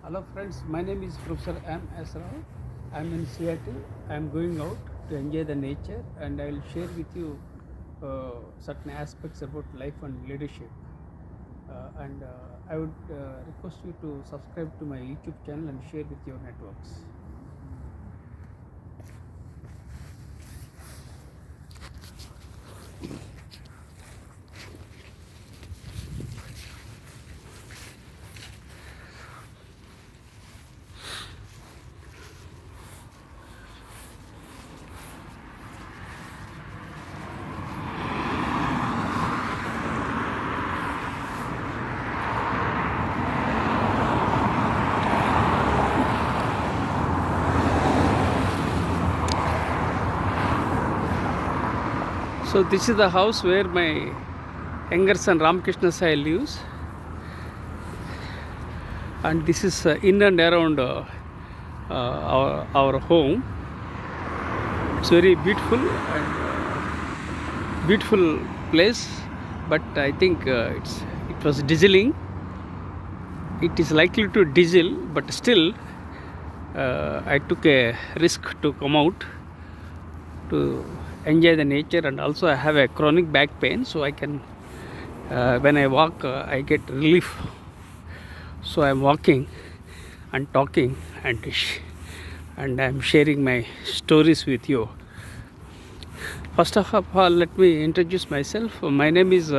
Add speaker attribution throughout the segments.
Speaker 1: Hello friends, my name is Professor M.S. Rao. I am in Seattle. I am going out to enjoy the nature and I will share with you certain aspects about life and leadership. And I would request you to subscribe to my YouTube channel and share with your networks. So this is the house where my younger son Ramkrishna Sai lives, and this is in and around our home. It's very beautiful and beautiful place, but I think it was drizzling. It is likely to drizzle, but still I took a risk to come out to enjoy the nature, and also I have a chronic back pain, so I can when I walk I get relief. So I'm walking and talking and I'm sharing my stories with you. First of all, let me introduce myself. My name is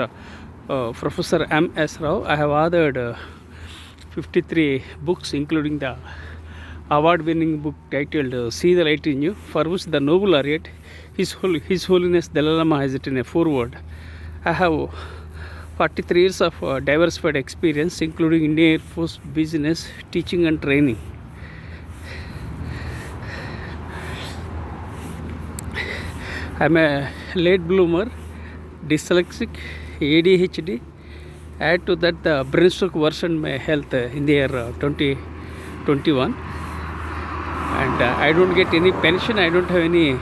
Speaker 1: Professor M.S. Rao. I have authored 53 books, including the award-winning book titled See the Light in You, for which the Nobel laureate, His Holiness Dalai Lama, has written a foreword. I have 43 years of diversified experience, including Indian Air Force, business, teaching and training. I'm a late bloomer, dyslexic, ADHD. Add to that the brain stroke worsened my health in the year 2021. And I don't get any pension, I don't have any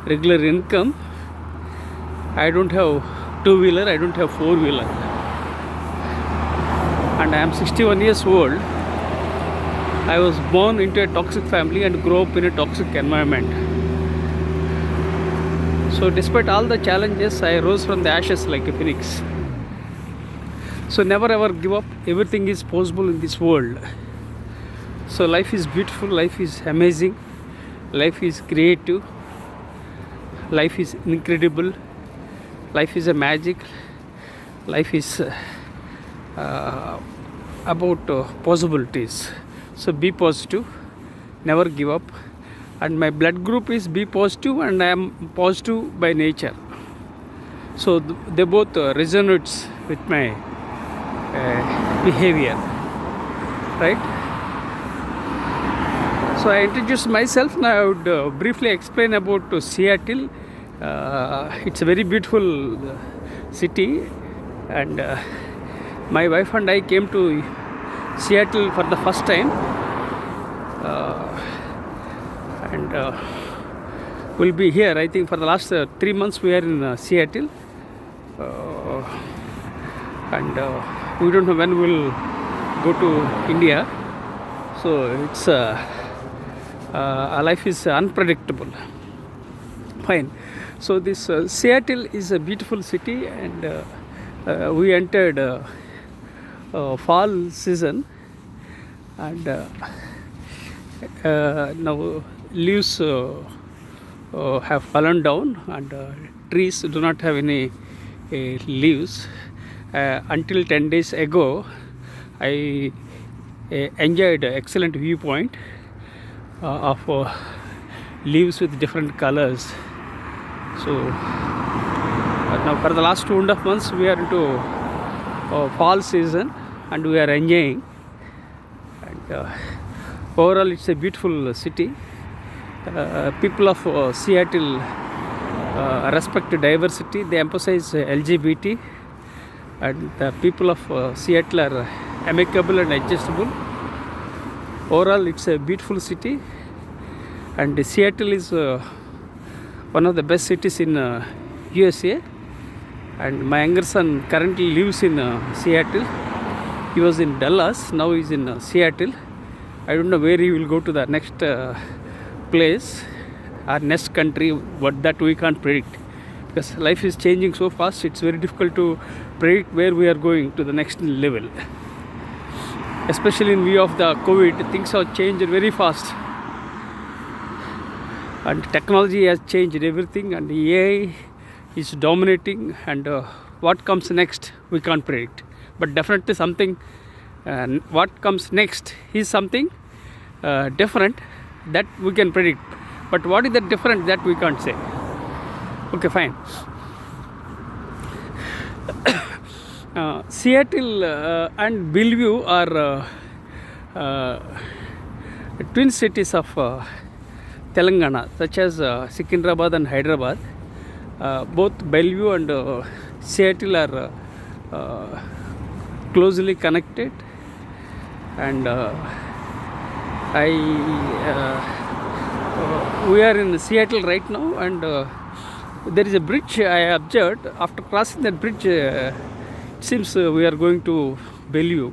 Speaker 1: regular income, I don't have two-wheeler, I don't have four-wheeler, and I am 61 years old. I was born into a toxic family and grew up in a toxic environment. So despite all the challenges, I rose from the ashes like a phoenix. So never ever give up, everything is possible in this world. So life is beautiful, life is amazing, life is creative, life is incredible, life is a magic, life is about possibilities. So be positive, never give up, and my blood group is B positive and I am positive by nature. So they both resonates with my behavior, right? So I introduced myself. Now I would briefly explain about Seattle. It's a very beautiful city, and my wife and I came to Seattle for the first time, and we'll be here. I think for the last 3 months we are in Seattle, and we don't know when we'll go to India. So it's our life is unpredictable. Fine. So this Seattle is a beautiful city, and we entered fall season, and now leaves have fallen down, and trees do not have any leaves. Until 10 days ago, I enjoyed excellent viewpoint of leaves with different colors. So now for the last 2.5 months we are into fall season and we are enjoying, and overall it's a beautiful city. People of Seattle respect diversity, they emphasize LGBT, and the people of Seattle are amicable and adjustable. Overall it's a beautiful city, and Seattle is one of the best cities in USA, and my younger son currently lives in Seattle. He was in Dallas, now he is in Seattle. I don't know where he will go to the next place or next country, what that we can't predict, because life is changing so fast. It's very difficult to predict where we are going to the next level, especially in view of the COVID. Things have changed very fast, and technology has changed everything, and AI is dominating, and what comes next we can't predict. But definitely something, what comes next is something different that we can predict. But what is the different that we can't say? Okay, fine. Seattle and Bellevue are twin cities of Telangana, such as Secunderabad and Hyderabad. Both Bellevue and Seattle are closely connected, and we are in Seattle right now, and there is a bridge I observed. After crossing that bridge, it seems we are going to Bellevue.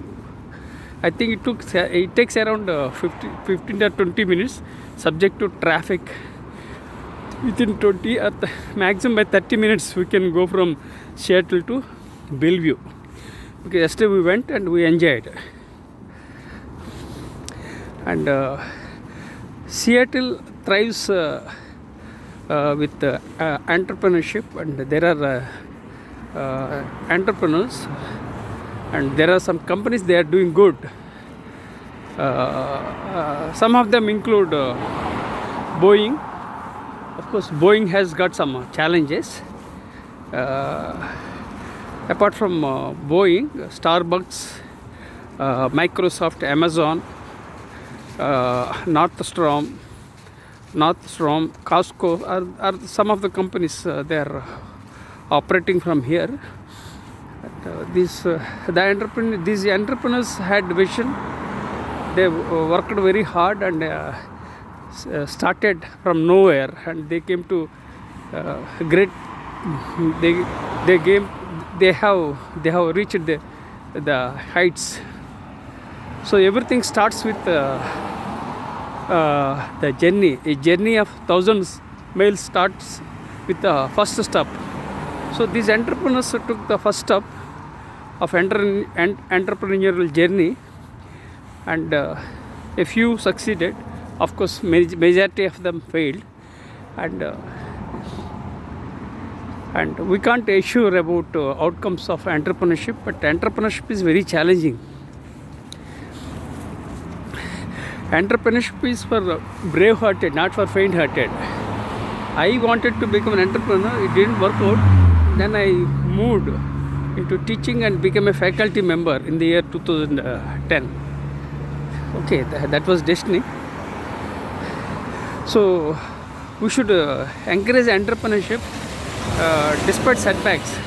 Speaker 1: I think it takes around 15 to 20 minutes, subject to traffic. Within 20 or maximum by 30 minutes we can go from Seattle to Bellevue. Okay, yesterday we went and we enjoyed. And Seattle thrives with entrepreneurship, and there are entrepreneurs, and there are some companies they are doing good. Some of them include Boeing. Of course, Boeing has got some challenges. Apart from Boeing, Starbucks, Microsoft, Amazon, Nordstrom, Costco are some of the companies they are operating from here. These entrepreneurs had vision. They worked very hard and started from nowhere, and they came to great. They have reached the heights. So everything starts with the journey. A journey of thousands miles starts with the first step. So these entrepreneurs took the first step of entrepreneurial journey, and a few succeeded. Of course, majority of them failed, and we can't assure about outcomes of entrepreneurship, but entrepreneurship is very challenging. Entrepreneurship is for brave-hearted, not for faint-hearted. I wanted to become an entrepreneur. It didn't work out. Then I moved into teaching and became a faculty member in the year 2010. Okay, that was destiny. So we should encourage entrepreneurship despite setbacks,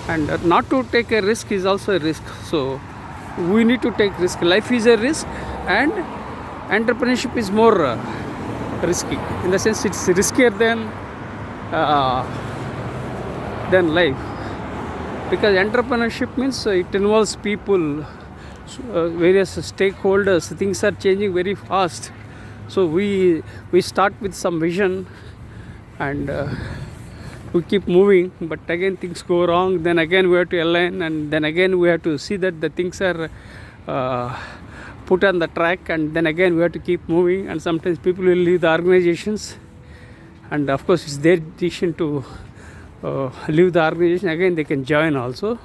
Speaker 1: and not to take a risk is also a risk. So we need to take risk. Life is a risk, and entrepreneurship is more risky, in the sense it's riskier than life, because entrepreneurship means it involves people, various stakeholders. Things are changing very fast. So we start with some vision, and we keep moving, but again things go wrong. Then again we have to align, and then again we have to see that the things are put on the track, and then again we have to keep moving. And sometimes people will leave the organizations, and of course it's their decision to leave the organization. Again they can join also.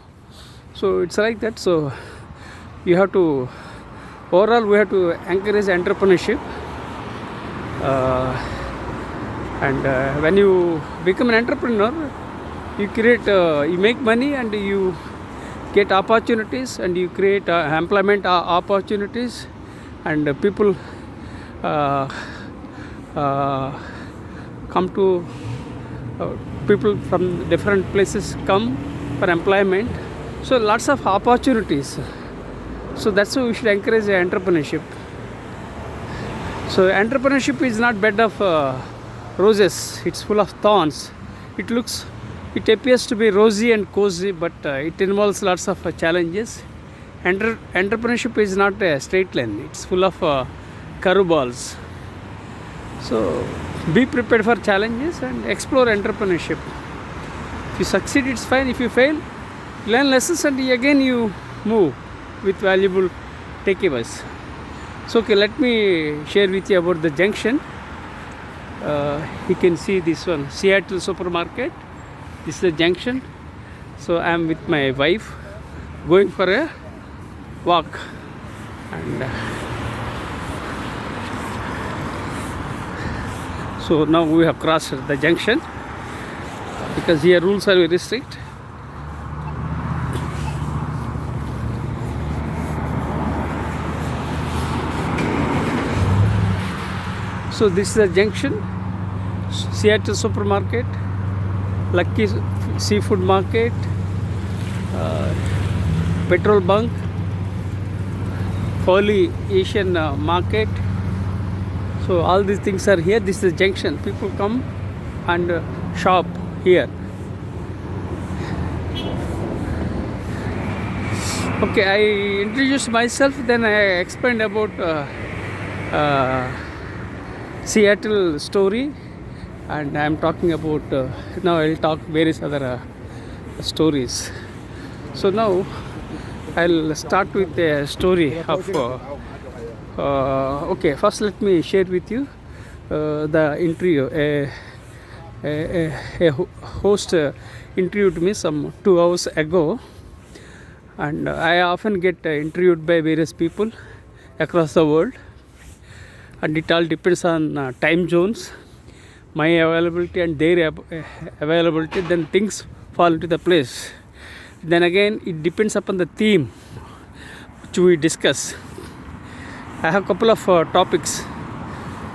Speaker 1: So it's like that. So you have to, overall we have to encourage entrepreneurship. And when you become an entrepreneur, you create, you make money, and you get opportunities, and you create employment opportunities, and people come to, people from different places come for employment. So lots of opportunities. So that's why we should encourage entrepreneurship. So entrepreneurship is not bed of roses, it's full of thorns. It appears to be rosy and cozy, but it involves lots of challenges. Entrepreneurship is not a straight line. It's full of curveballs. So be prepared for challenges and explore entrepreneurship. If you succeed, it's fine. If you fail, learn lessons and again you move with valuable takeaways. So okay, let me share with you about the junction. You can see this one, Seattle supermarket. This is the junction. So I am with my wife going for a walk, and so now we have crossed the junction because here rules are very strict. So this is the junction, Seattle supermarket, Lucky seafood market, petrol bunk, Foley Asian market. So all these things are here. This is the junction. People come and shop here. Okay, I introduced myself, then I explained about Seattle story, and I am talking about now I will talk various other stories. So now I'll start with a story of okay, first let me share with you the interview. A host interviewed me some 2 hours ago, and I often get interviewed by various people across the world, and it all depends on time zones, my availability and their availability. Then things fall into the place. Then again it depends upon the theme which we discuss. I have a couple of topics.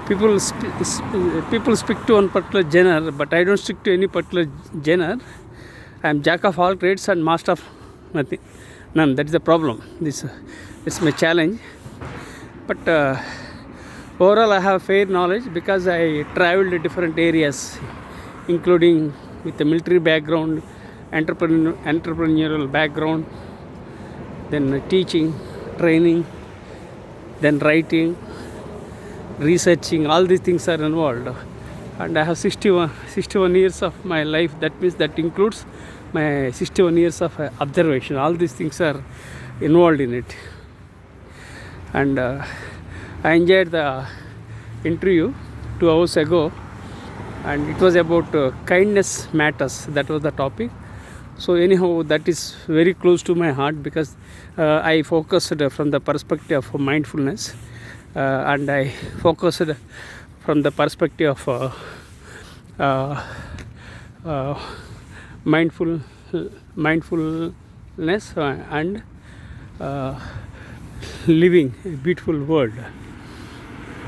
Speaker 1: People speak to one particular genre, but I don't stick to any particular genre. I am jack of all trades and master of none. That is the problem. This is my challenge. But overall, I have fair knowledge because I traveled to different areas, including with a military background, entrepreneurial background, then teaching, training, then writing, researching. All these things are involved, and I have 61 years of my life. That means that includes my 61 years of observation. All these things are involved in it, and I enjoyed the interview 2 hours ago, and it was about kindness matters. That was the topic. So anyhow, that is very close to my heart because I focused from the perspective of mindfulness, and I focused from the perspective of mindfulness and living a beautiful world.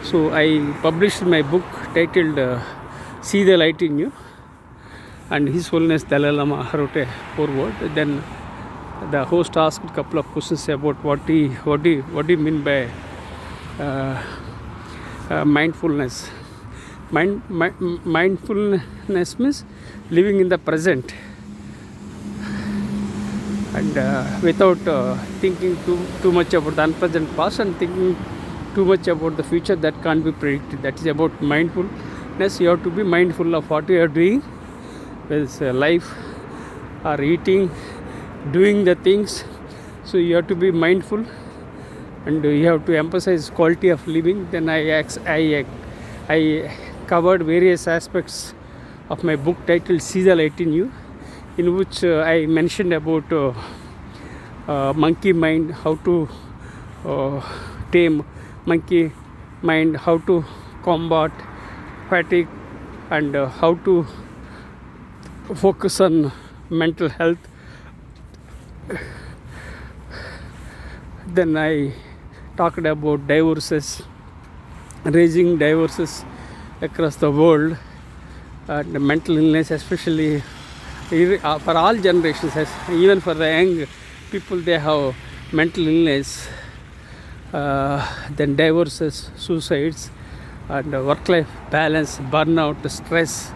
Speaker 1: So I published my book titled See the Light in You, and His Holiness Dalai Lama wrote a foreword. Then the host asked a couple of questions about what do you mean by mindfulness. Mindfulness means living in the present, and without thinking too much about the unpleasant past and thinking too much about the future that can't be predicted. That is about mindfulness. You have to be mindful of what you are doing, whether it's life or eating, doing the things. So you have to be mindful, and you have to emphasize quality of living. Then I covered various aspects of my book titled See the Light in You, in which I mentioned about monkey mind, how to tame monkey mind, how to combat fatigue, and how to focus on mental health. Then I talked about divorces, raising divorces across the world, and mental illness, especially for all generations, even for the young people, they have mental illness. Then divorces, suicides, and work-life balance, burnout, stress.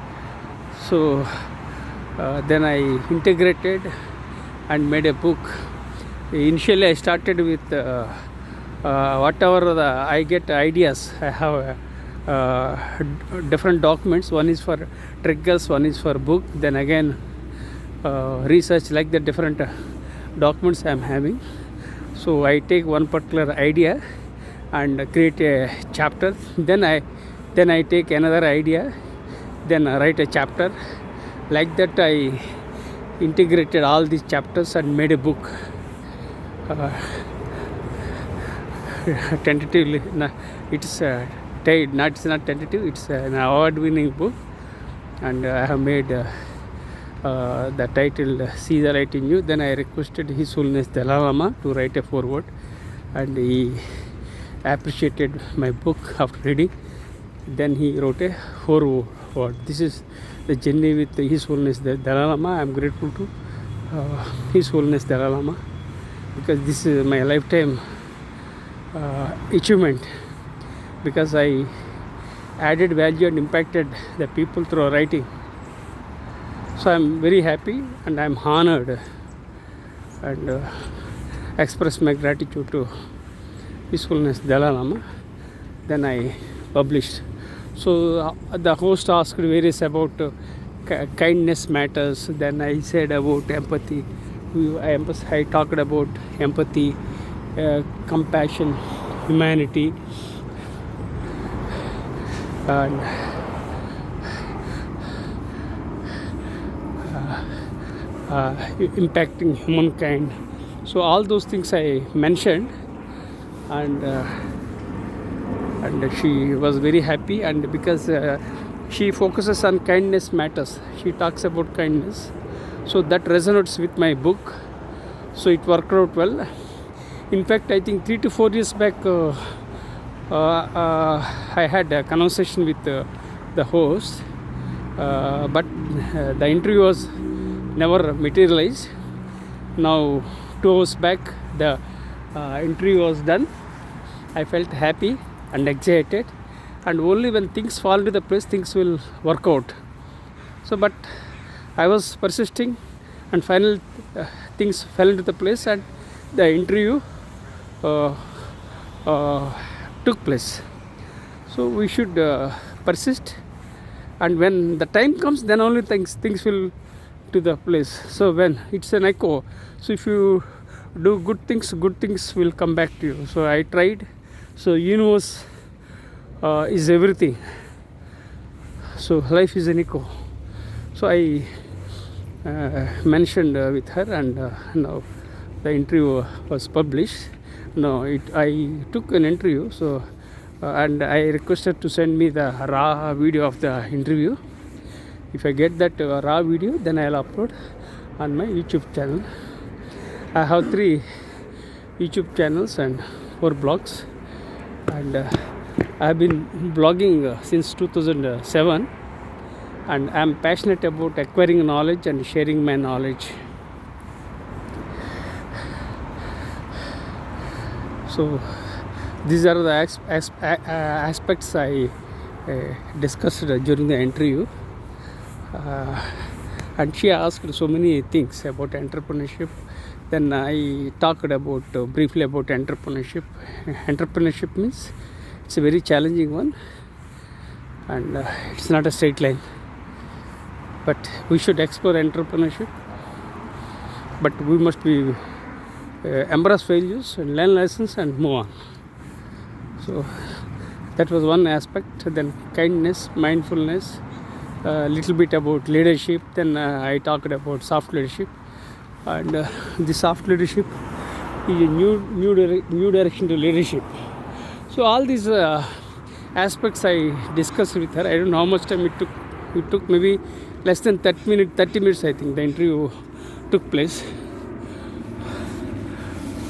Speaker 1: So then I integrated and made a book Initially I started with whatever I get ideas. I have different documents. One is for triggers, one is for book, then again research, like the different documents I am having. So I take one particular idea and create a chapter, then I take another idea, then write a chapter. Like that I integrated all these chapters and made a book. Tentatively, it's not tentative, it's an award-winning book, and I have made the title See the Light in You. Then I requested His Holiness Dalai Lama to write a foreword, and he appreciated my book after reading. Then he wrote a foreword. This is the journey with His Holiness Dalai Lama. I am grateful to His Holiness Dalai Lama, because this is my lifetime achievement, because I added value and impacted the people through writing. So I am very happy and I am honored, and express my gratitude to His Holiness Dalai Lama. Then I published. So the host asked various about kindness matters. Then I said about empathy. I talked about empathy, compassion, humanity, and impacting humankind. So all those things I mentioned, and she was very happy, and because she focuses on kindness matters, she talks about kindness, so that resonates with my book. So it worked out well. In fact, I think 3 to 4 years back I had a conversation with the host, but the interview was never materialized. Now 2 hours back the interview was done. I felt happy and excited, and only when things fall into the place, things will work out. So but I was persisting, and finally things fell into the place, and the interview took place. So we should persist, and when the time comes, then only things will to the place. So when it's an echo, so if you do good things will come back to you. So I tried. So universe is everything. So life is an echo. So I mentioned with her, and now the interview was published. No, I took an interview. So and I requested to send me the raw video of the interview. If I get that raw video, then I'll upload on my YouTube channel. I have 3 YouTube channels and 4 blogs, and I have been blogging since 2007, and I am passionate about acquiring knowledge and sharing my knowledge. So these are the aspects I discussed during the interview, and she asked so many things about entrepreneurship. Then I talked about briefly about entrepreneurship. Entrepreneurship means it's a very challenging one, and it's not a straight line, but we should explore entrepreneurship, but we must be embrace failures and learn lessons and move on. So that was one aspect. Then kindness, mindfulness, little bit about leadership. Then I talked about soft leadership, and the soft leadership is a new direction to leadership. So all these aspects I discussed with her. I don't know how much time it took. It took maybe less than 30 minutes. I think the interview took place,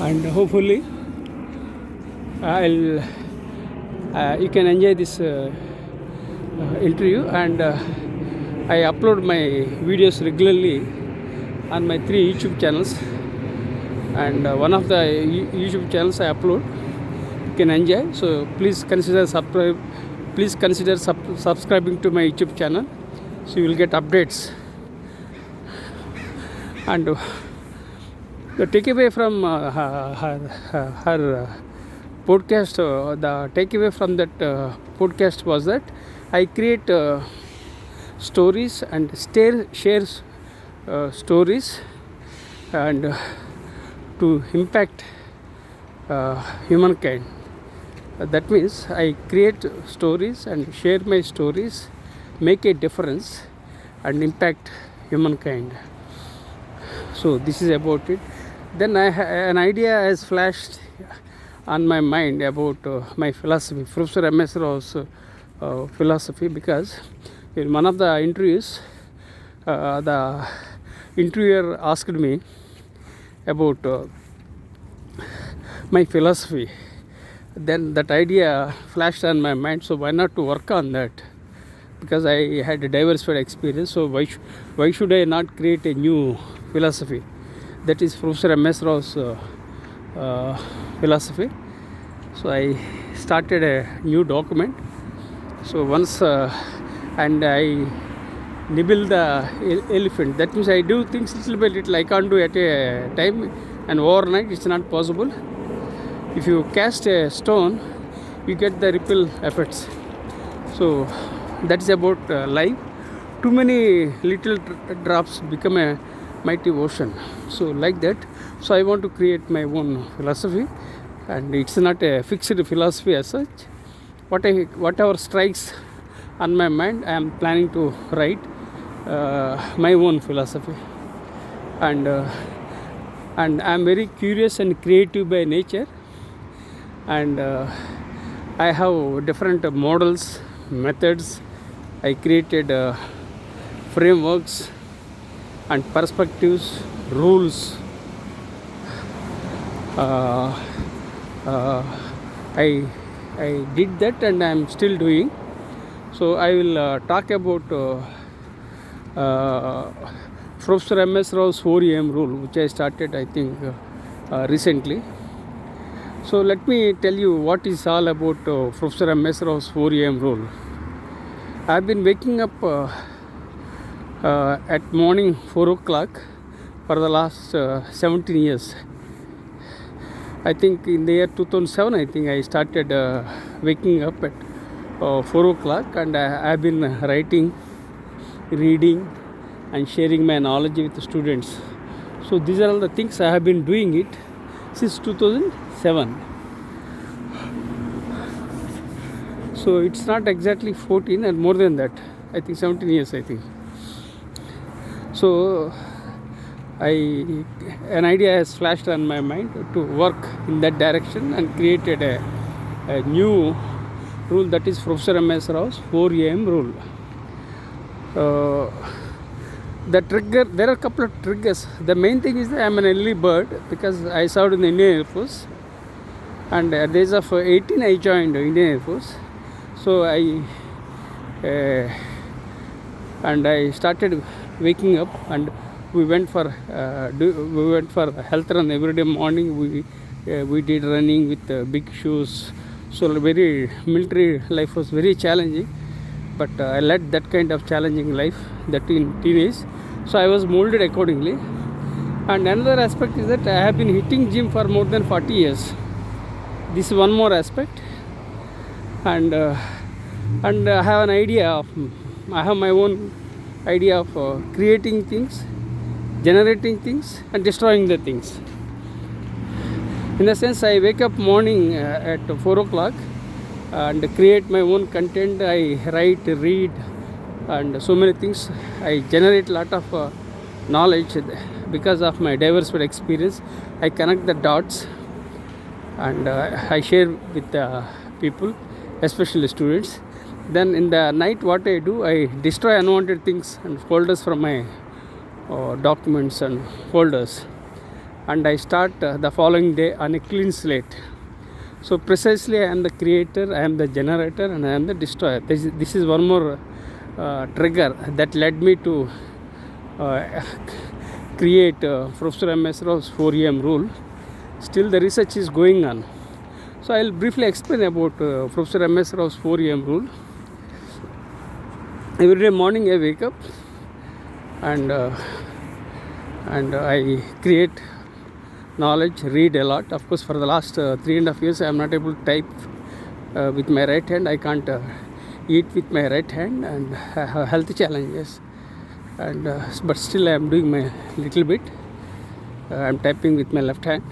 Speaker 1: and hopefully you can enjoy this interview. And I upload my videos regularly on my 3 YouTube channels, and one of the YouTube channels I upload, you can enjoy. So please consider subscribing to my YouTube channel, so you will get updates. And The takeaway from her podcast, the takeaway from that podcast was that I create stories and share stories and to impact humankind. That means I create stories and share my stories, make a difference and impact humankind. So this is about it. Then an idea has flashed on my mind about my philosophy, Professor M.S. Rao's philosophy, because in one of the interviews, the interviewer asked me about my philosophy. Then that idea flashed on my mind, so why not to work on that? Because I had a diversified experience, so why should I not create a new philosophy? That is Professor M.S. Rao's philosophy. So I started a new document. So once and I nibble the elephant. That means I do things little by little. I can't do at a time, and overnight it's not possible. If you cast a stone, you get the ripple effects. So that is about life. Too many little drops become a mighty ocean. So like that. So I want to create my own philosophy, and it's not a fixed philosophy as such. Whatever strikes on my mind, I am planning to write my own philosophy. And I am very curious and creative by nature, and I have different models, methods. I created frameworks and perspectives, rules. I did that, and I am still doing. So I will talk about Professor M.S. Rao's 4am rule, which I started, I think, recently. So let me tell you what is all about Professor M.S. Rao's 4am rule. I have been waking up at morning 4 o'clock for the last 17 years. I think in the year 2007, I think I started waking up at 4 o'clock, and I have been writing, reading and sharing my knowledge with the students. So these are all the things I have been doing it since 2007. So it's not exactly 14 and more than that. I think 17 years, I think. So an idea has flashed on my mind to work in that direction, and created a new rule, that is Professor M.S. Rao's 4am rule. The trigger, there are a couple of triggers. The main thing is that I am an early bird, because I served in the Indian Air Force, and at the age of 18 I joined the Indian Air Force. So I started waking up, and we went for health run every day morning. We did running with big shoes. So very military life was very challenging, but I led that kind of challenging life, that in teenage. So I was molded accordingly. And another aspect is that I have been hitting gym for more than 40 years. This is one more aspect. And I have an idea of, I have my own idea of creating things, generating things and destroying the things. In the sense, I wake up morning at 4 o'clock and create my own content. I write, read and so many things. I generate a lot of knowledge because of my diversified experience. I connect the dots, and I share with the people, especially students. Then in the night, what I do, I destroy unwanted things and folders from my documents and folders, and I start the following day on a clean slate. So precisely, I am the creator, I am the generator, and I am the destroyer. This is one more trigger that led me to create Professor M.S. Rao's 4am rule. Still the research is going on. So I will briefly explain about Professor M.S. Rao's 4am rule. Every day morning I wake up and I create knowledge, read a lot. Of course, for the last 3.5 years, I am not able to type with my right hand. I can't eat with my right hand, and I have health challenges. And but still, I am doing my little bit. I am typing with my left hand,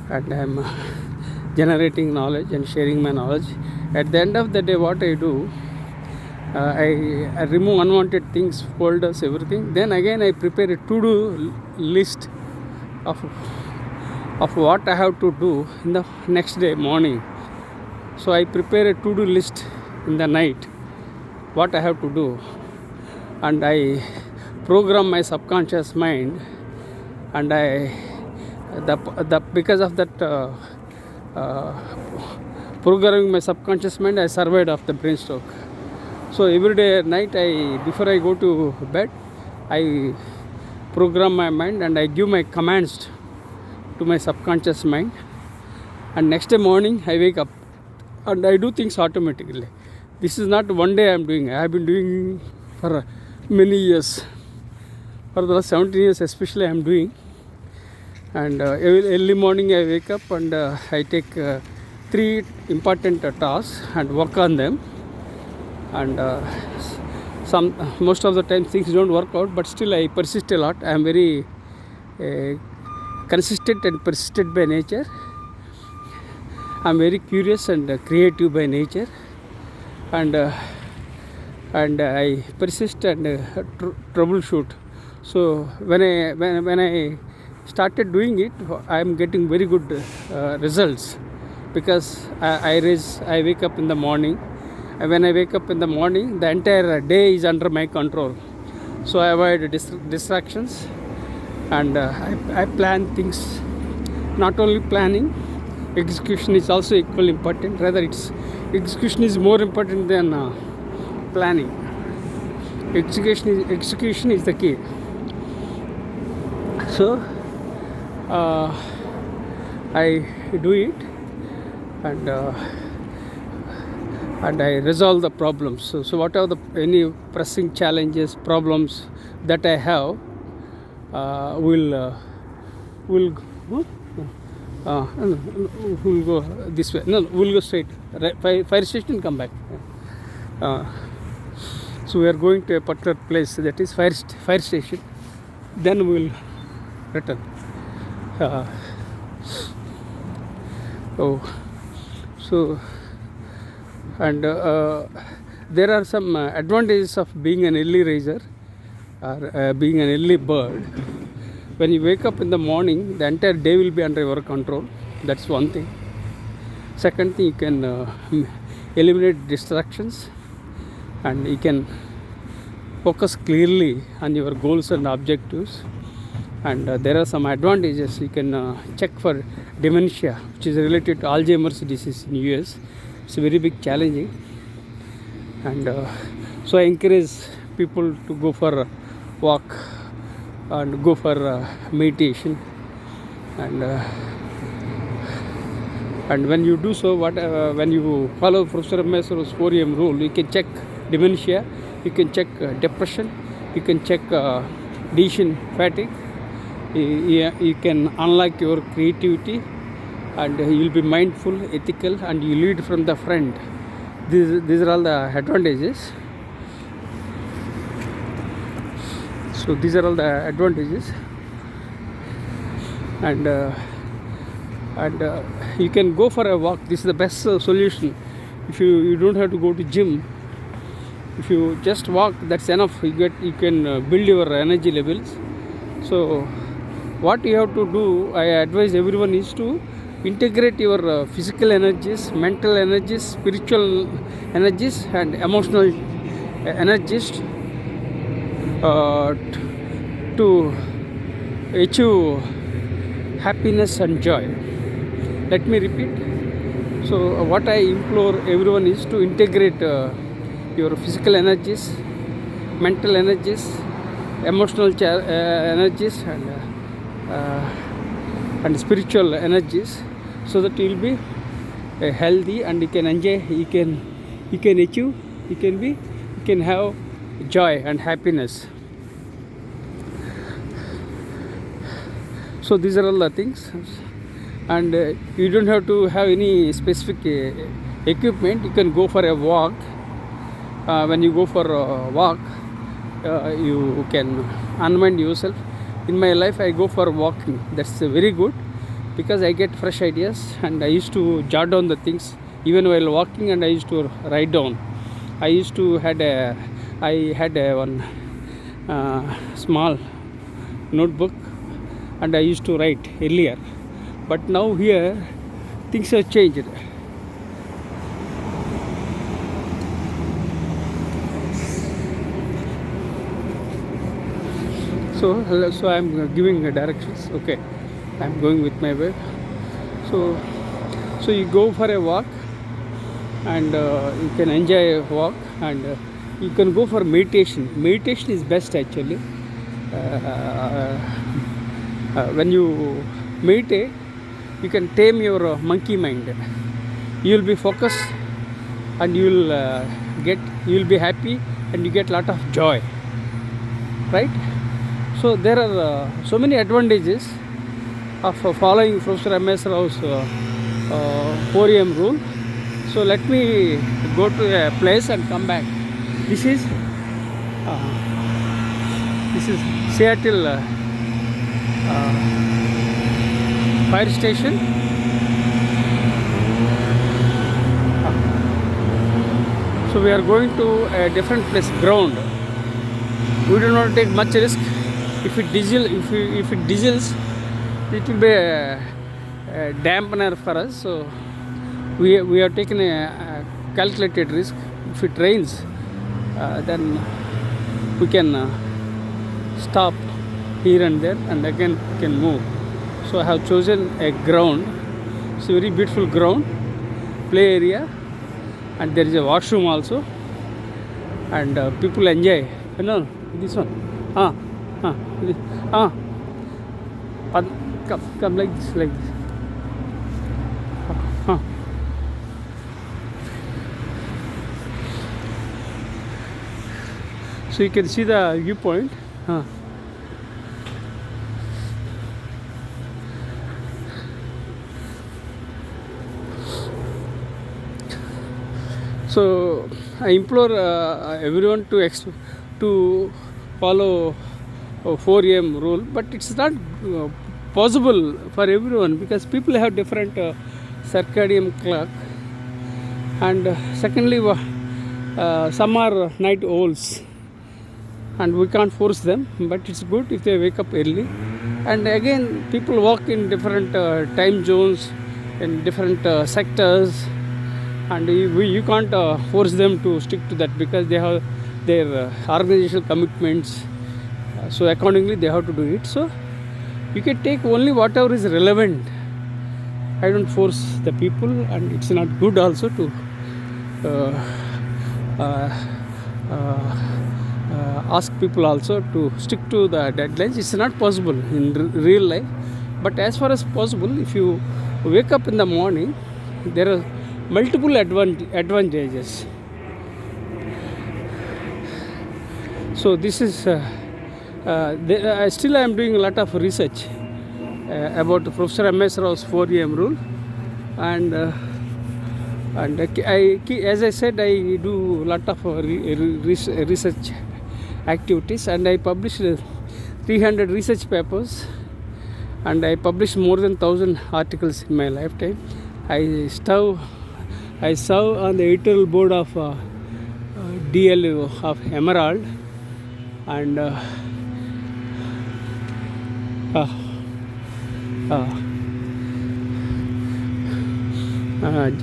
Speaker 1: and I am generating knowledge and sharing my knowledge. At the end of the day, what I do, I remove unwanted things, folders, everything. Then again, I prepare a to-do list of what I have to do in the next day morning. So I prepare a to-do list in the night, what I have to do, and I program my subconscious mind, and because of that programming my subconscious mind, I survived of the brain stroke. So every day at night, before I go to bed, I program my mind and I give my commands to my subconscious mind, and next day morning I wake up and I do things automatically. This is not one day I am doing. I have been doing for many years. For the last 17 years especially I am doing. And early morning I wake up and I take 3 important tasks and work on them. And most of the time things don't work out, but still I persist a lot. I am very consistent and persistent by nature. I am very curious and creative by nature, and I persist and troubleshoot. So when I started doing it, I am getting very good results, because I wake up in the morning. And when I wake up in the morning, the entire day is under my control. So I avoid distractions, and I plan things. Not only planning, execution is also equally important. Rather, execution is more important than planning. Execution is the key. So I do it, and I resolve the problems. So what are any pressing challenges, problems that I have, we'll go this way. No, we'll go straight. Fire station, come back. So we are going to a particular place, that is fire station. Then we will return. So and there are some advantages of being an early riser or being an early bird. When you wake up in the morning, the entire day will be under your control. That's one thing. Second thing, you can eliminate distractions, and you can focus clearly on your goals and objectives. And there are some advantages. You can check for dementia, which is related to Alzheimer's disease in US. It's very big challenging, and so I encourage people to go for a walk and go for meditation, and when you do so, when you follow Professor Mesro's 4M rule, you can check dementia, you can check depression, you can check decision fatigue, you can unlock your creativity, and you will be mindful, ethical, and you lead from the front. These are all the advantages. So these are all the advantages, and you can go for a walk. This is the best solution. If you don't have to go to gym, if you just walk, that's enough. You can build your energy levels. So what you have to do, I advise everyone, is to integrate your physical energies, mental energies, spiritual energies, and emotional energies to achieve happiness and joy. Let me repeat. So what I implore everyone is to integrate your physical energies, mental energies, emotional energies, and spiritual energies, so that you will be healthy, and you can enjoy, you can achieve, you can have joy and happiness. So these are all the things, and you don't have to have any specific equipment. You can go for a walk. When you go for a walk, you can unwind yourself. In my life, I go for walking. That's very good because I get fresh ideas, and I used to jot down the things even while walking, and I used to write down. I had one small notebook, and I used to write earlier, but now here things have changed. So I'm giving directions. Okay, I'm going with my wife. So you go for a walk, and you can enjoy a walk, and you can go for meditation. Meditation is best actually. When you meditate, you can tame your monkey mind. You will be focused, and you will be happy, and you get lot of joy, right? So there are so many advantages of following Professor M.S. Rao's 4am rule. So let me go to a place and come back. This is Seattle fire station. So we are going to a different place, ground. We do not take much risk. If it diesels, it will be a dampener for us. So we have taken a calculated risk. If it rains, then we can stop here and there, and again we can move. So I have chosen a ground. It's a very beautiful ground, play area, and there is a washroom also, and people enjoy. You know this one. Come like this. So you can see the viewpoint. So I implore everyone to follow 4am rule, but it's not possible for everyone because people have different circadian clock, and secondly some are night owls, and we can't force them, but it's good if they wake up early. And again, people work in different time zones, in different sectors, and you can't force them to stick to that because they have their organizational commitments. So accordingly they have to do it. So you can take only whatever is relevant. I don't force the people, and it's not good also to ask people also to stick to the deadlines. It's not possible in real life, but as far as possible, if you wake up in the morning, there are multiple advantages. So this is still I am doing a lot of research about Professor M.S. Rao's 4am rule, and as I said, I do a lot of research activities, and I published 300 research papers, and I published more than 1,000 articles in my lifetime. I serve on the editorial board of DL of Emerald, and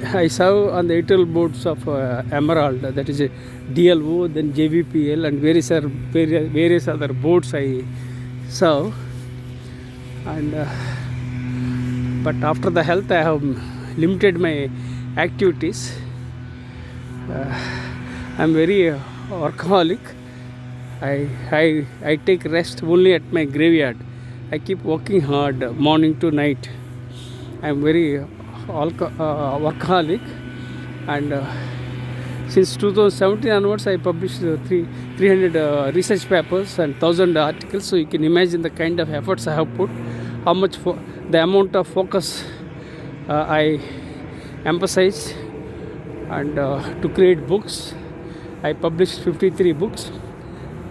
Speaker 1: I serve on the editorial boards of Emerald, that is a DLO, then JVPL, and various other boards I serve. And but after the health, I have limited my activities. I'm very workaholic. I take rest only at my graveyard. I keep working hard morning to night. I'm very workaholic, and since 2017 onwards, I published 300 research papers and 1,000 articles. So you can imagine the kind of efforts I have put. how much the amount of focus I emphasize, and to create books. I published 53 books,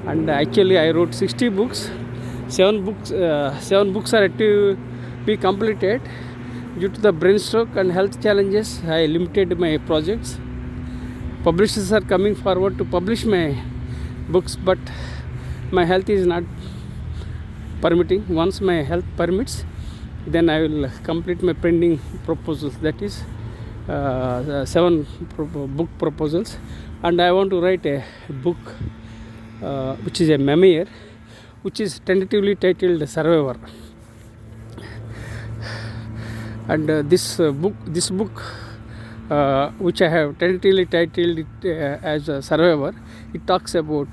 Speaker 1: and actually I wrote 60 books. 7 books are yet to be completed. Due to the brain stroke and health challenges, I limited my projects. Publishers are coming forward to publish my books, but my health is not permitting. Once my health permits, then I will complete my pending proposals. That is 7 book proposals, and I want to write a book which is a memoir, which is tentatively titled Survivor. And this book which I have tentatively titled it as a Survivor, it talks about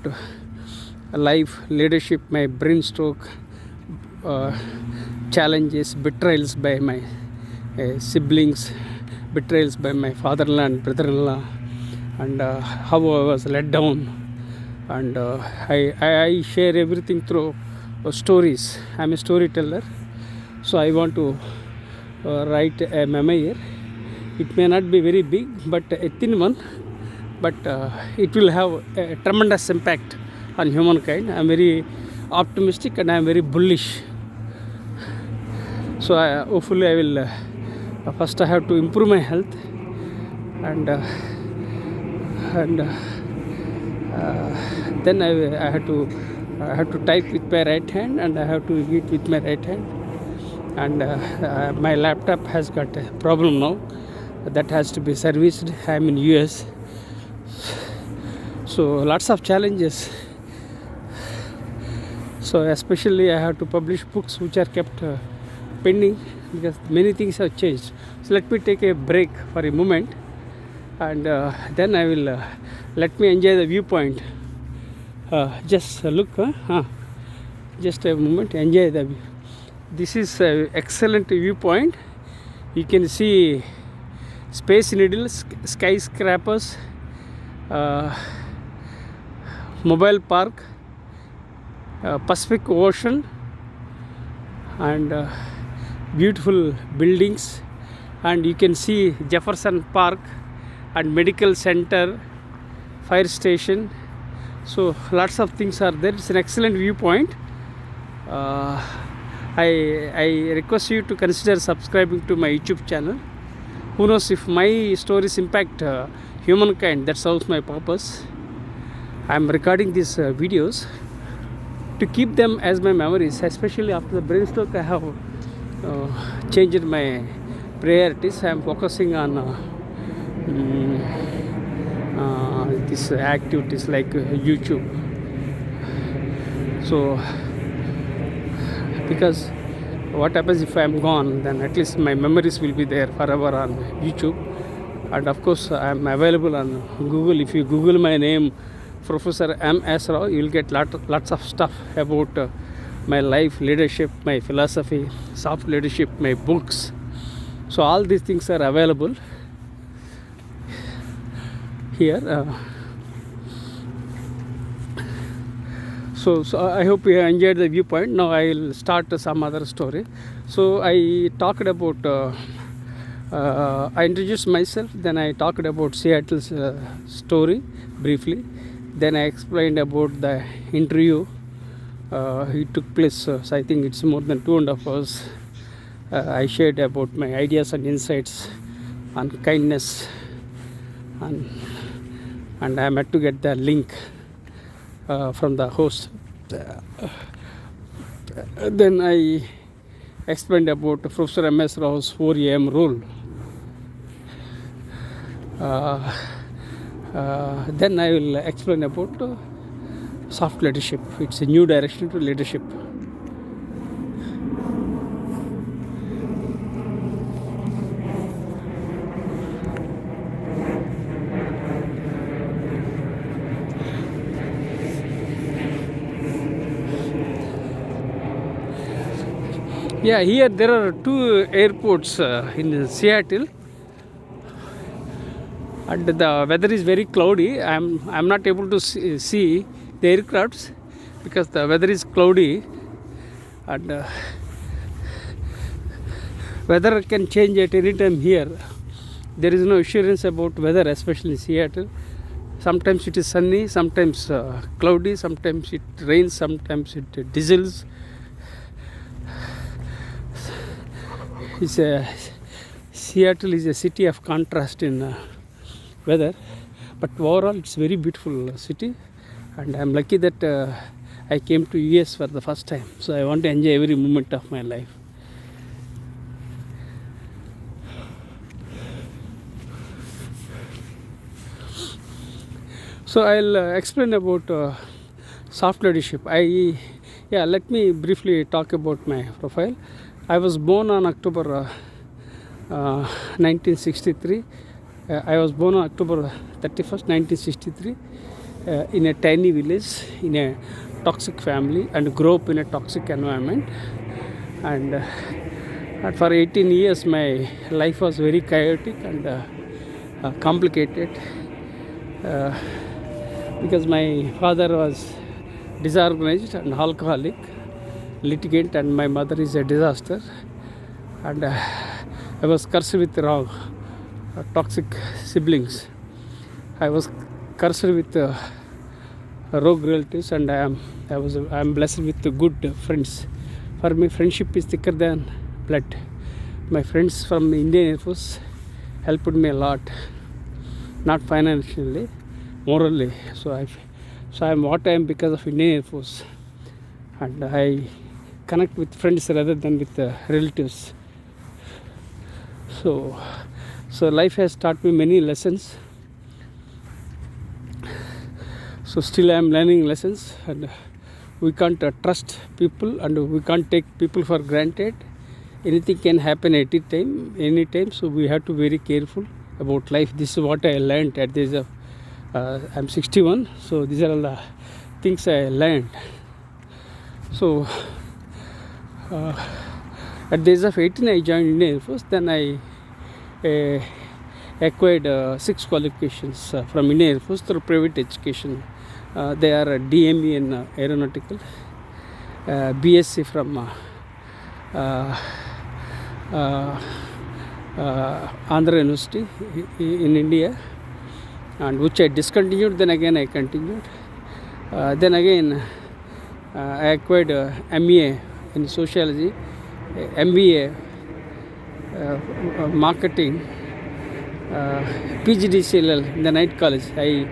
Speaker 1: life, leadership, my brain stroke, challenges, betrayals by my siblings, betrayals by my father-in-law and brother-in-law, and how I was let down. And I share everything through stories. I'm a storyteller, so I want to write a memoir. It may not be very big, but a thin one, but it will have a tremendous impact on humankind. I'm very optimistic and I'm very bullish. So hopefully I will first I have to improve my health, and then I have to type with my right hand, and I have to eat with my right hand. And my laptop has got a problem now that has to be serviced. I'm in US, so lots of challenges. So especially I have to publish books which are kept pending because many things have changed. So let me take a break for a moment, and then I will let me enjoy the viewpoint. Just look, just a moment, enjoy the view. This is an excellent viewpoint. You can see Space Needles, skyscrapers, mobile park, Pacific Ocean, and beautiful buildings. And you can see Jefferson Park and medical center, fire station. So lots of things are there. It's an excellent viewpoint. I request you to consider subscribing to my YouTube channel. Who knows, if my stories impact humankind, that serves my purpose. I am recording these videos to keep them as my memories. Especially after the brain stroke, I have changed my priorities. I am focusing on these activities like YouTube. So because what happens if I am gone, then at least my memories will be there forever on YouTube. And of course I am available on Google. If you Google my name, Professor M.S. Rao, you will get lots of stuff about my life, leadership, my philosophy, soft leadership, my books. So all these things are available here. So I hope you enjoyed the viewpoint. Now I will start some other story. So I talked about, I introduced myself, then I talked about Seattle's story briefly. Then I explained about the interview. It took place, so I think it's more than 2.5 hours. I shared about my ideas and insights on kindness, and I am yet to get the link from the host. Then I explained about Professor M.S. Rao's 4 a.m. rule. Then I will explain about soft leadership. It's a new direction to leadership. Yeah, here there are 2 airports in Seattle, and the weather is very cloudy. I'm not able to see the aircrafts because the weather is cloudy, and Weather can change at any time here. There is no assurance about weather, especially in Seattle. Sometimes it is sunny, sometimes cloudy, sometimes it rains, sometimes it drizzles. Seattle is a city of contrast in weather, but overall it's very beautiful city, and I'm lucky that I came to US for the first time, so I want to enjoy every moment of my life. So I'll explain about soft leadership. Let me briefly talk about my profile. I was born on October 1963. I was born on October 31st, 1963, in a tiny village, in a toxic family, and grew up in a toxic environment. And for 18 years, my life was very chaotic and complicated. Because my father was disorganized and alcoholic, litigant, and my mother is a disaster, and I was cursed with wrong toxic siblings. I was cursed with rogue relatives, and I am blessed with good friends. For me, friendship is thicker than blood. My friends from Indian Air Force helped me a lot, not financially, morally. So I am what I am because of Indian Air Force, and I connect with friends rather than with relatives. So life has taught me many lessons. So still I am learning lessons, and we can't trust people, and we can't take people for granted. Anything can happen at any time. So we have to be very careful about life. This is what I learned at this. I'm 61, so these are all the things I learned. So at the age of 18, I joined Indian Air Force. Then I acquired 6 qualifications from Indian Air Force through private education. They are DME in aeronautical, BSc from Andhra University in India, and which I discontinued. Then again I continued. Then again I acquired MA in sociology, MBA marketing, PGDCLL in the night college. I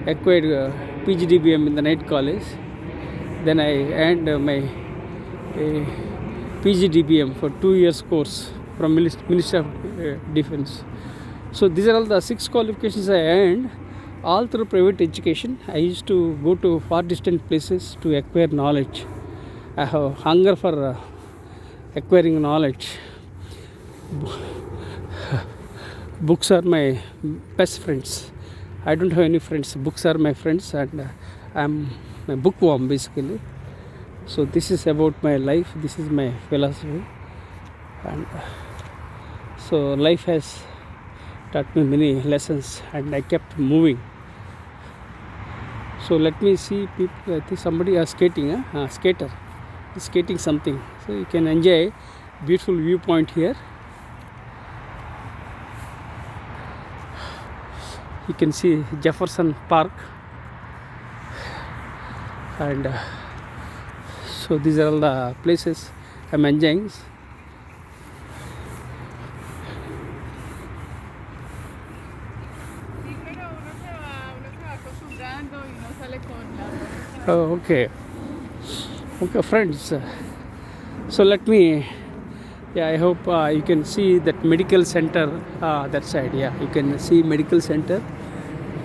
Speaker 1: acquired PGDBM in the night college. Then I earned my PGDBM for 2 years course from Ministry of Defense. So these are all the 6 qualifications I earned, all through private education. I used to go to far distant places to acquire knowledge. I have hunger for acquiring knowledge. Books are my best friends. I don't have any friends. Books are my friends, and I'm a bookworm basically. So this is about my life. This is my philosophy, and so life has taught me many lessons, and I kept moving. So let me see people. I think somebody is skating. Skater is skating something. So you can enjoy beautiful viewpoint here. You can see Jefferson Park, and so these are all the places I'm enjoying. Oh, okay, friends. So let me. I hope you can see that medical center that side. You can see medical center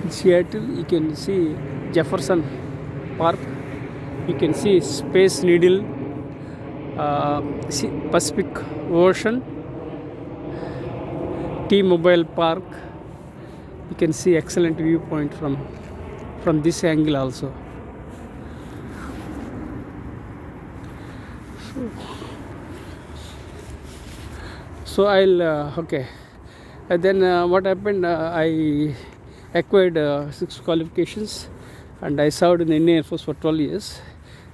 Speaker 1: in Seattle. You can see Jefferson Park. You can see Space Needle, Pacific Ocean, T-Mobile Park. You can see excellent viewpoint from this angle also. So I'll okay. And then what happened? I acquired 6 qualifications, and I served in the Indian Air Force for 12 years.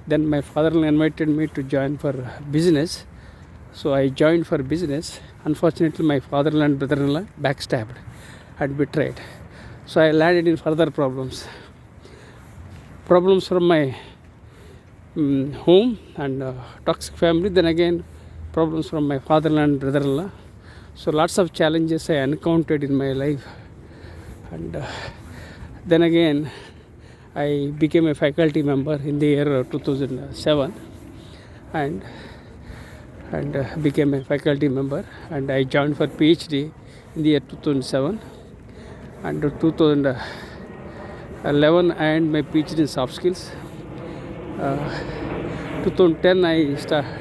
Speaker 1: Then my father invited me to join for business. So I joined for business. Unfortunately, my father-in-law and brother-in-law backstabbed and betrayed. So I landed in further problems from my home and toxic family, then again problems from my father-in-law and brother-in-law. So lots of challenges I encountered in my life, and then again I became a faculty member in the year 2007 and became a faculty member, and I joined for Ph.D in the year 2007, and 2011 I earned my PhD in soft skills. 2010 I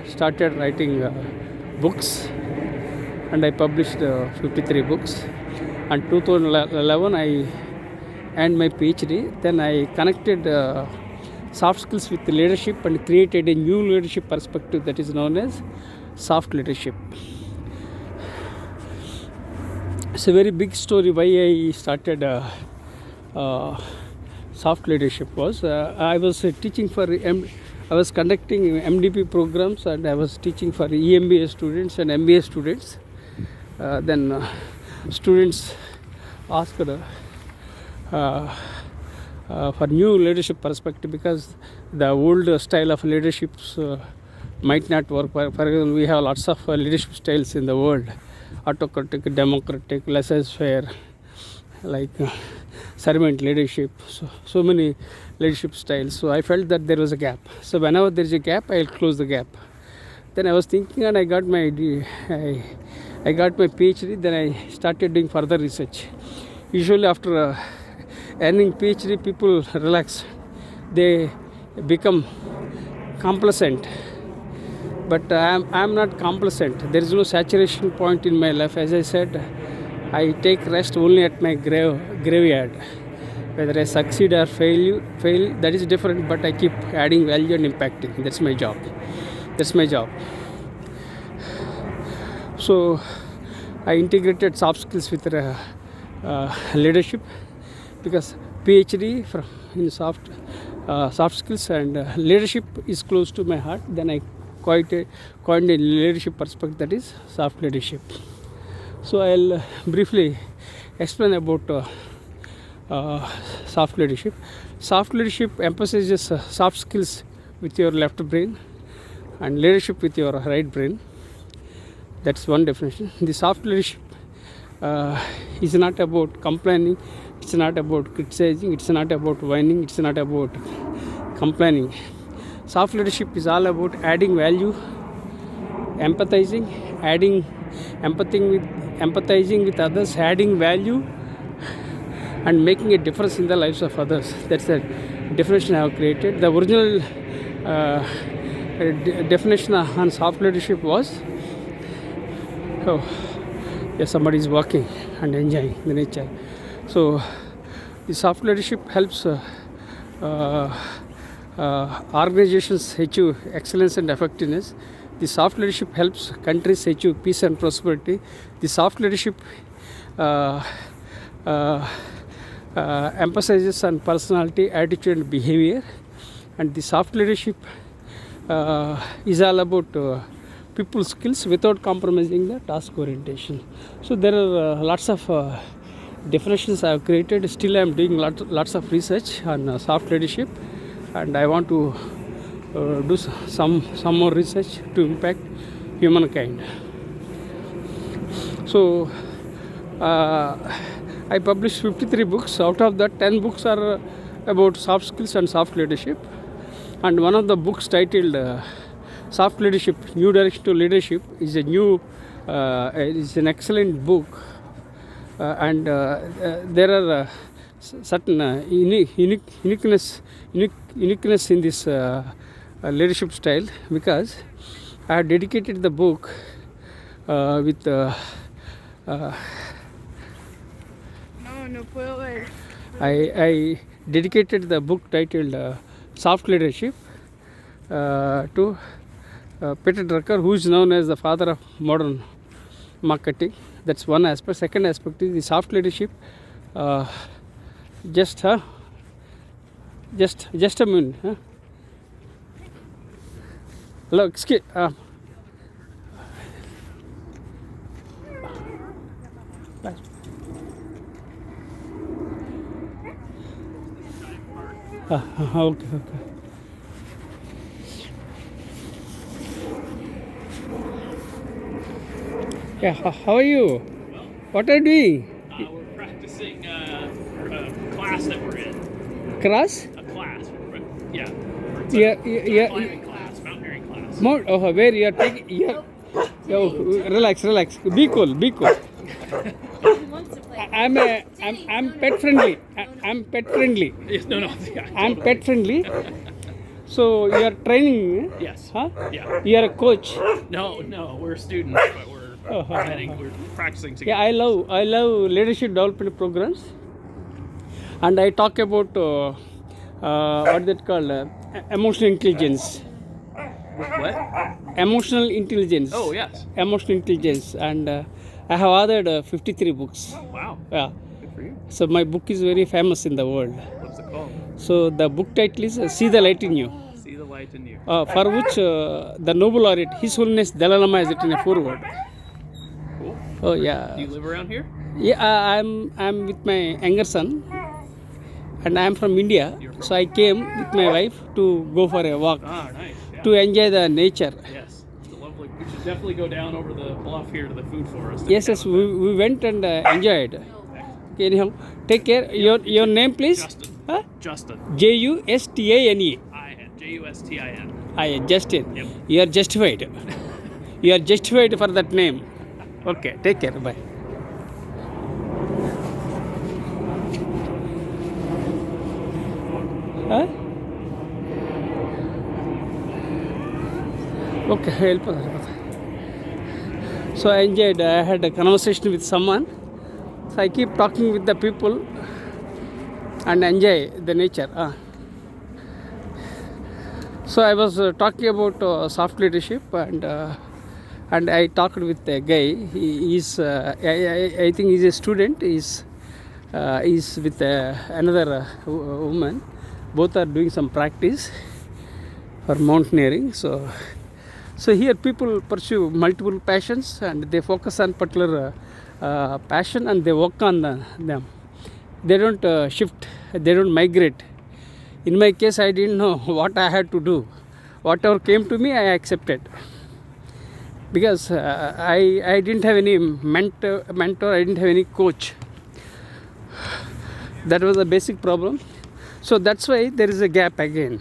Speaker 1: started writing books, and I published 53 books. And 2011 I earned my PhD. Then I connected soft skills with leadership and created a new leadership perspective that is known as soft leadership. It's a very big story why I started soft leadership was I was teaching for I was conducting MDP programs, and I was teaching for EMBA students and MBA students. Then students asked for new leadership perspective, because the old style of leaderships might not work. For example, we have lots of leadership styles in the world: autocratic, democratic, laissez-faire, like servant leadership, so many leadership styles. So I felt that there was a gap. So whenever there is a gap, I'll close the gap. Then I was thinking, and I got my PhD. Then I started doing further research. Usually after earning PhD, people relax, they become complacent. But I'm not complacent. There is no saturation point in my life. As I said, I take rest only at my graveyard. Whether I succeed or fail, that is different, but I keep adding value and impacting. That's my job. So I integrated soft skills with leadership, because PhD in soft skills and leadership is close to my heart. Then I coined a leadership perspective, that is soft leadership. So I'll briefly explain about soft leadership. Soft leadership emphasizes soft skills with your left brain and leadership with your right brain. That's one definition. The soft leadership is not about complaining, it's not about criticizing, it's not about whining, it's not about complaining. Soft leadership is all about adding value, empathizing with others, adding value and making a difference in the lives of others. That's the definition I have created. The original definition on soft leadership was, somebody is walking and enjoying the nature. So the soft leadership helps organizations achieve excellence and effectiveness. The soft leadership helps countries achieve peace and prosperity. The soft leadership emphasizes on personality, attitude and behavior. And the soft leadership is all about people skills without compromising the task orientation. So there are lots of definitions I have created. Still I am doing lots of research on soft leadership, and I want to do some more research to impact humankind. So I published 53 books. Out of that, 10 books are about soft skills and soft leadership, and one of the books titled Soft Leadership, New Direction to Leadership is an excellent book, and there are certain uniqueness in this leadership style, because I have dedicated the book with I dedicated the book titled Soft Leadership to Peter Drucker, who is known as the father of modern marketing. That's one aspect. Second aspect is the soft leadership. Just a minute. Hello, excuse. Okay, okay. Yeah, how are you? What are you doing?
Speaker 2: We're practicing for a class that we're in.
Speaker 1: Class?
Speaker 2: A class. Yeah. It's
Speaker 1: Yeah,
Speaker 2: it's
Speaker 1: yeah,
Speaker 2: a climbing class, mountaineering class.
Speaker 1: more. Oh, where you are taking? Yeah. Oh, relax, relax. Be cool, be cool. I'm pet friendly. I'm pet friendly.
Speaker 2: Yes, no, yeah,
Speaker 1: I'm
Speaker 2: totally.
Speaker 1: pet friendly. So you are training?
Speaker 2: Yes.
Speaker 1: Huh?
Speaker 2: Yeah.
Speaker 1: You are a coach.
Speaker 2: No, we're students, but we're practicing
Speaker 1: Yeah,
Speaker 2: together.
Speaker 1: I love leadership development programs, and I talk about what that called emotional intelligence.
Speaker 2: What?
Speaker 1: Emotional intelligence.
Speaker 2: Oh, yes.
Speaker 1: Emotional intelligence, and I have authored 53 books.
Speaker 2: Wow.
Speaker 1: Yeah.
Speaker 2: Good for you.
Speaker 1: So my book is very famous in the world.
Speaker 2: What's it called?
Speaker 1: So the book title is "See the Light in You,"
Speaker 2: See the light in you.
Speaker 1: for which the Nobel laureate His Holiness Dalai Lama has written a foreword.
Speaker 2: Cool.
Speaker 1: Oh yeah.
Speaker 2: Do you live around here?
Speaker 1: Yeah, I'm with my younger son, and I'm from India. So I came with my wife to go for a walk
Speaker 2: Ah, nice. Yeah.
Speaker 1: to enjoy the nature.
Speaker 2: Yes. It's a lovely. We should definitely go down over the bluff here to the food forest.
Speaker 1: Yes, yes, we went and enjoyed. Anyhow, take care. Your name, please.
Speaker 2: Justin.
Speaker 1: Huh?
Speaker 2: Justin.
Speaker 1: Justane.
Speaker 2: Justin.
Speaker 1: Justin.
Speaker 2: Yep.
Speaker 1: You are justified. You are justified for that name. Okay, take care. Bye. Huh? Okay, help us. So I enjoyed. I had a conversation with someone. So I keep talking with the people and enjoy the nature. So I was talking about soft leadership, and I talked with a guy. He is I think he's a student. He's with another woman. Both are doing some practice for mountaineering. So here people pursue multiple passions, and they focus on particular passion, and they work on them. They don't shift. They don't migrate. In my case, I didn't know what I had to do. Whatever came to me, I accepted. Because I didn't have any mentor, I didn't have any coach. That was a basic problem. So that's why there is a gap again.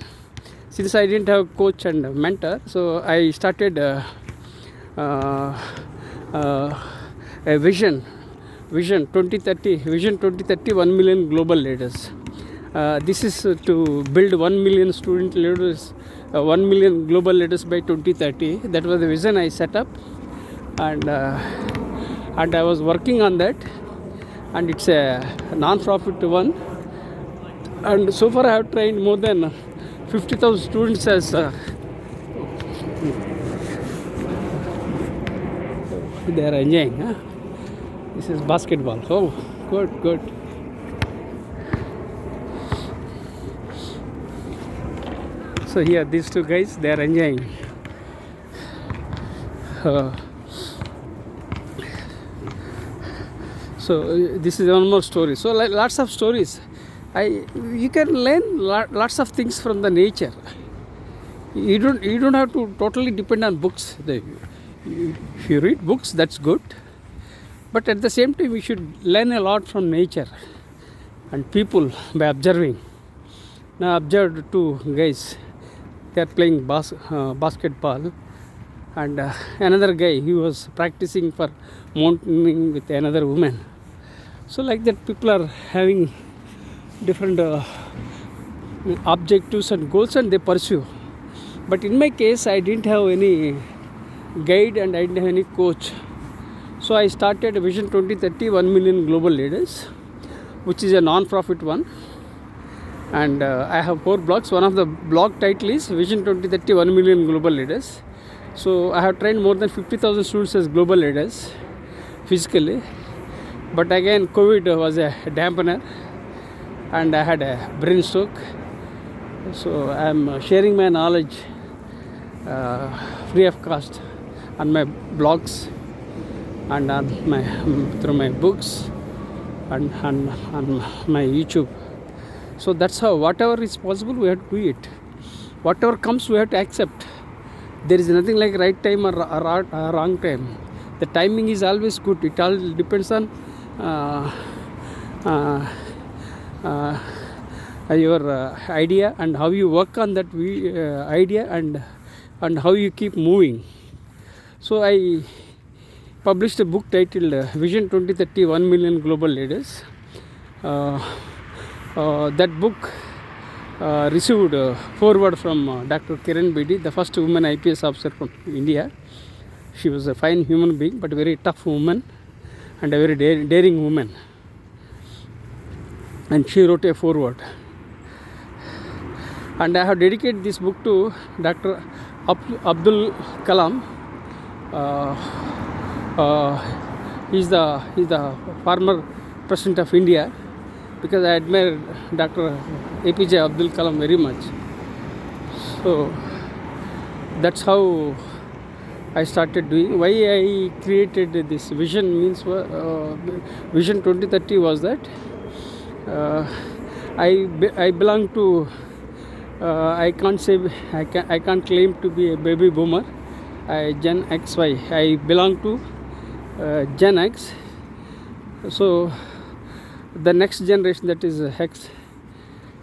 Speaker 1: Since I didn't have coach and mentor, so I started a vision 2030, vision 2030, 1 million global leaders. This is to build 1 million student leaders, 1 million global leaders by 2030. That was the vision I set up, and I was working on that, and it's a non-profit one. And so far I have trained more than 50,000 students as they are enjoying. Huh? This is basketball. Oh, good. So here these two guys, they are enjoying. So this is one more story. So lots of stories. You can learn lots of things from the nature. You don't have to totally depend on books. If you read books, that's good. But at the same time, we should learn a lot from nature and people by observing. Now I observed two guys. They are playing basketball, and another guy, he was practicing for mountaineering with another woman. So like that, people are having different objectives and goals, and they pursue. But in my case, I didn't have any guide and I didn't have any coach. So I started Vision 2030, 1 million global leaders, which is a non-profit one. And I have 4 blogs. One of the blog title is Vision 2030, 1 million global leaders. So I have trained more than 50,000 students as global leaders physically. But again, COVID was a dampener, and I had a brain stroke. So I am sharing my knowledge free of cost on my blogs and through my books and on my YouTube. So that's how whatever is possible we have to do it. Whatever comes we have to accept. There is nothing like right time or wrong time. The timing is always good. It all depends on your idea and how you work on that idea and how you keep moving. So I published a book titled Vision 2030 1 Million Global Leaders. That book received a foreword from Dr. Kiran Bedi, the first woman IPS officer from India. She was a fine human being, but a very tough woman and a very daring woman. And she wrote a foreword. And I have dedicated this book to Dr. Abdul Kalam. He's the former president of India, because I admire Dr. APJ Abdul Kalam very much. So that's how I started doing. Why I created this vision means Vision 2030 was that I belong to I can't claim to be a baby boomer. Gen XY. I belong to Gen X. So the next generation, that is X,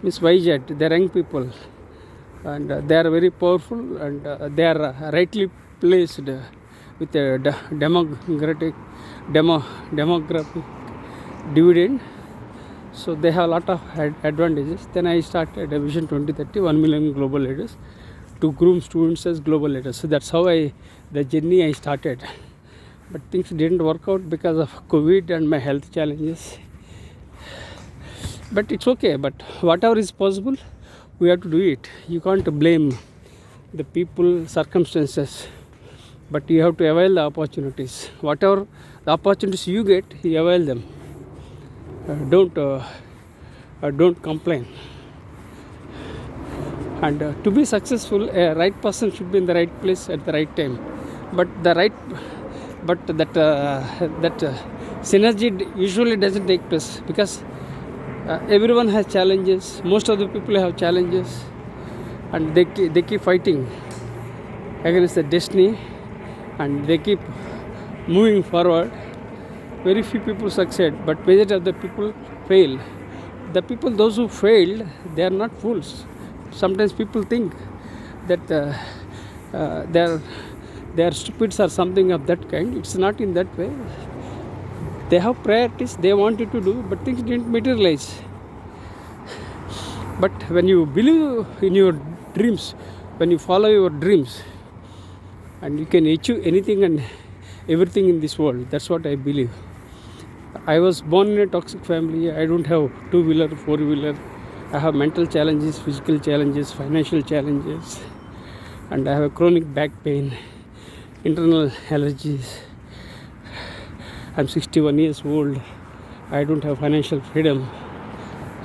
Speaker 1: means YZ. They are young people, and they are very powerful, and they are rightly placed with a demographic dividend. So they have a lot of advantages. Then I started a Vision 2030 1 million global leaders to groom students as global leaders. So that's how the journey I started. But things didn't work out because of COVID and my health challenges. But it's okay. But whatever is possible, we have to do it. You can't blame the people, circumstances, but you have to avail the opportunities. Whatever the opportunities you get, you avail them. Don't complain. And to be successful, a right person should be in the right place at the right time. But that synergy usually doesn't take place, because everyone has challenges. Most of the people have challenges, and they keep fighting against the destiny, and they keep moving forward. Very few people succeed, but majority of the people fail. Those who failed, they are not fools. Sometimes people think that they are stupids or something of that kind. It's not in that way. They have priorities they wanted to do, but things didn't materialize. But when you believe in your dreams, when you follow your dreams, and you can achieve anything and everything in this world, that's what I believe. I was born in a toxic family. I don't have two-wheeler, four-wheeler. I have mental challenges, physical challenges, financial challenges, and I have a chronic back pain, internal allergies. I'm 61 years old. I don't have financial freedom.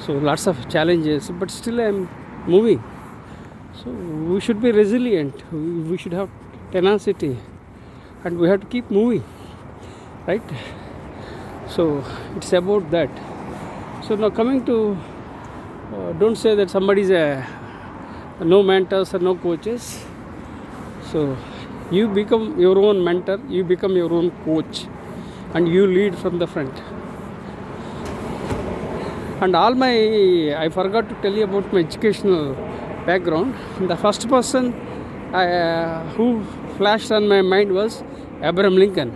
Speaker 1: So lots of challenges, but still I'm moving. So we should be resilient. We should have tenacity, and we have to keep moving, right? So it's about that. So now coming to, don't say that somebody is no mentors or no coaches. So you become your own mentor, you become your own coach, and you lead from the front. And I forgot to tell you about my educational background. The first person who flashed on my mind was Abraham Lincoln.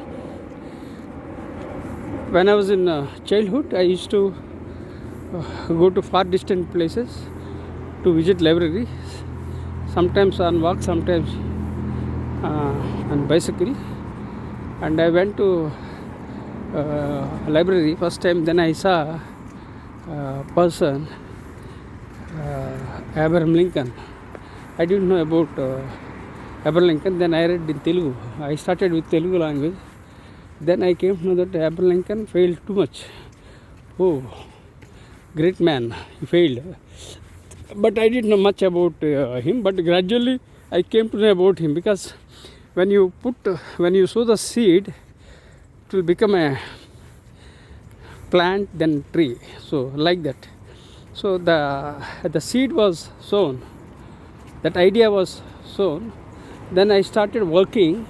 Speaker 1: When I was in childhood, I used to go to far distant places to visit libraries, sometimes on walk, sometimes on bicycle. And I went to library first time. Then I saw a person, Abraham Lincoln. I didn't know about Abraham Lincoln. Then I read in Telugu. I started with Telugu language. Then I came to know that Abraham Lincoln failed too much. Oh, great man, he failed. But I didn't know much about him. But gradually I came to know about him, because when you sow the seed, it will become a plant, then tree. So like that, So the seed was sown, that idea was sown. Then I started working.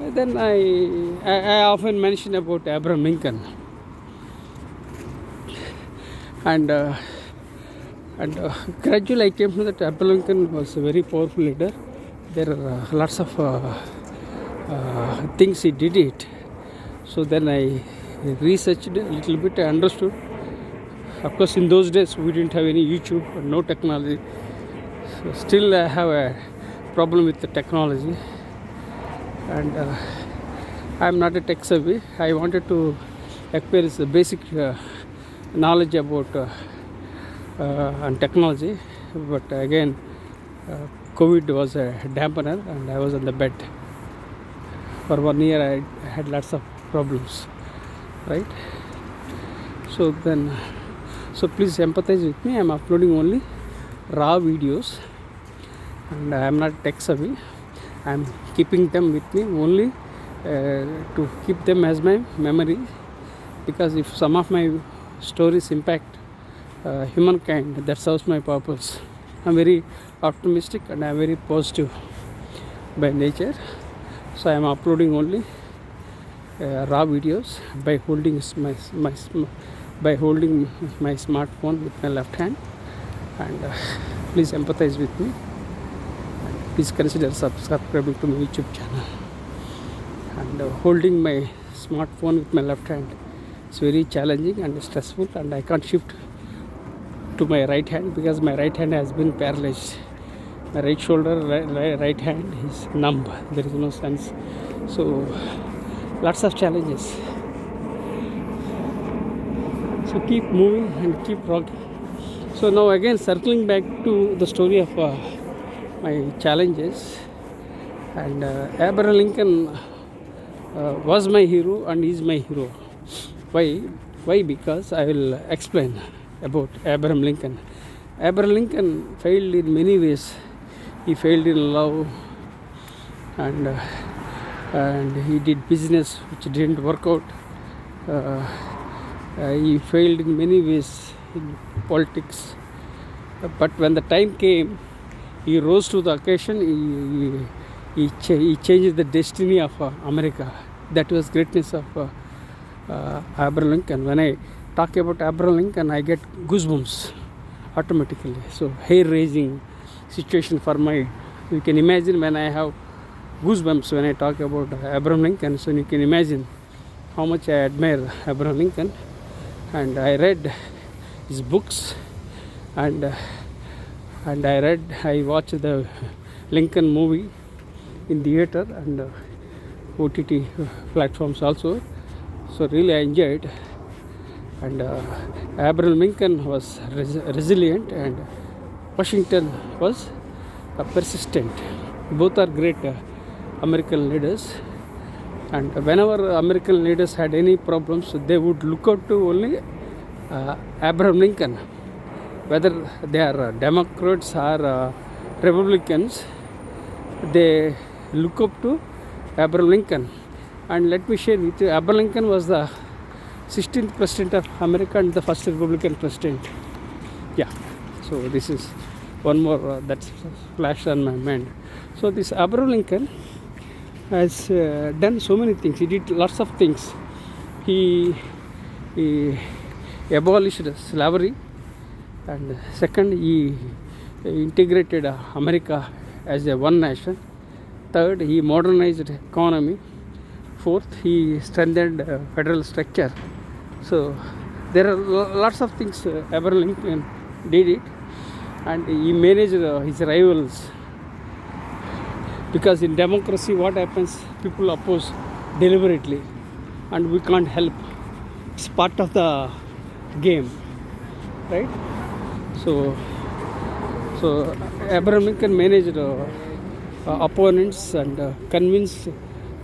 Speaker 1: Then I often mention about Abraham Lincoln, and gradually I came to know that Abraham Lincoln was a very powerful leader. There are lots of things he did it. So then I researched a little bit. I understood. Of course, in those days we didn't have any YouTube, no technology. So still I have a problem with the technology, and I'm not a tech savvy. I wanted to acquire the basic knowledge about and technology, but again COVID was a dampener, and I was on the bed for 1 year. I had lots of problems, right? So please empathize with me. I'm uploading only raw videos, and I'm not tech savvy. I'm keeping them with me only to keep them as my memory, because if some of my stories impact humankind, that serves my purpose. I'm very optimistic and I'm very positive by nature, so I'm uploading only raw videos by holding my smartphone with my left hand, and please empathize with me. Please consider subscribing to my YouTube channel. And holding my smartphone with my left hand is very challenging and stressful, and I can't shift to my right hand because my right hand has been paralyzed. My right shoulder, right hand is numb. There is no sense. So lots of challenges. So keep moving and keep rocking. So now again circling back to the story of my challenges, and Abraham Lincoln was my hero and is my hero. Why? Because I will explain about Abraham Lincoln. Abraham Lincoln failed in many ways. He failed in love, and he did business which didn't work out. He failed in many ways in politics, but when the time came, he rose to the occasion. He changed the destiny of America. That was greatness of Abraham Lincoln. When I talk about Abraham Lincoln, I get goosebumps automatically. So hair raising situation for my, you can imagine when I have goosebumps when I talk about Abraham Lincoln. So you can imagine how much I admire Abraham Lincoln, and I read his books, and I watched the Lincoln movie in theater and OTT platforms also. So really I enjoyed. And Abraham Lincoln was resilient, and Washington was persistent. Both are great American leaders, and whenever American leaders had any problems, they would look out to only Abraham Lincoln. Whether they are Democrats or Republicans, they look up to Abraham Lincoln. And let me share with you, Abraham Lincoln was the 16th president of America and the first Republican president. Yeah, so this is one more that's flashed on my mind. So this Abraham Lincoln has done so many things. He did lots of things. He abolished slavery, and second, he integrated America as a one nation. Third, he modernized economy. Fourth, he strengthened federal structure. So there are lots of things Abraham Lincoln did it, and he managed his rivals. Because in democracy, what happens? People oppose deliberately, and we can't help. It's part of the game, right? So Abraham Lincoln managed opponents and convinced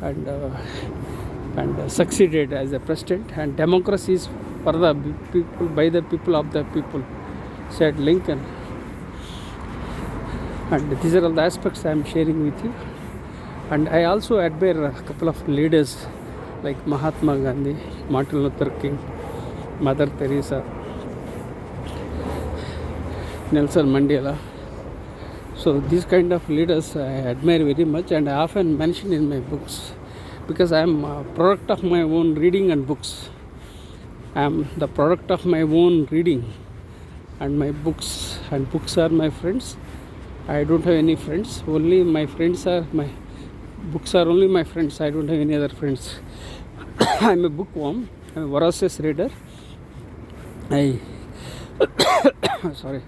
Speaker 1: and succeeded as a president. And democracy is for the people, by the people, of the people, said Lincoln. And these are all the aspects I am sharing with you. And I also admire a couple of leaders like Mahatma Gandhi, Martin Luther King, Mother Teresa, Nelson Mandela. So these kind of leaders I admire very much, and I often mention in my books, because I am a product of my own reading and books. I am the product of my own reading and my books, and books are my friends. I don't have any friends, only my friends are my books are only my friends. I don't have any other friends. I'm a bookworm. I'm a voracious reader. I sorry.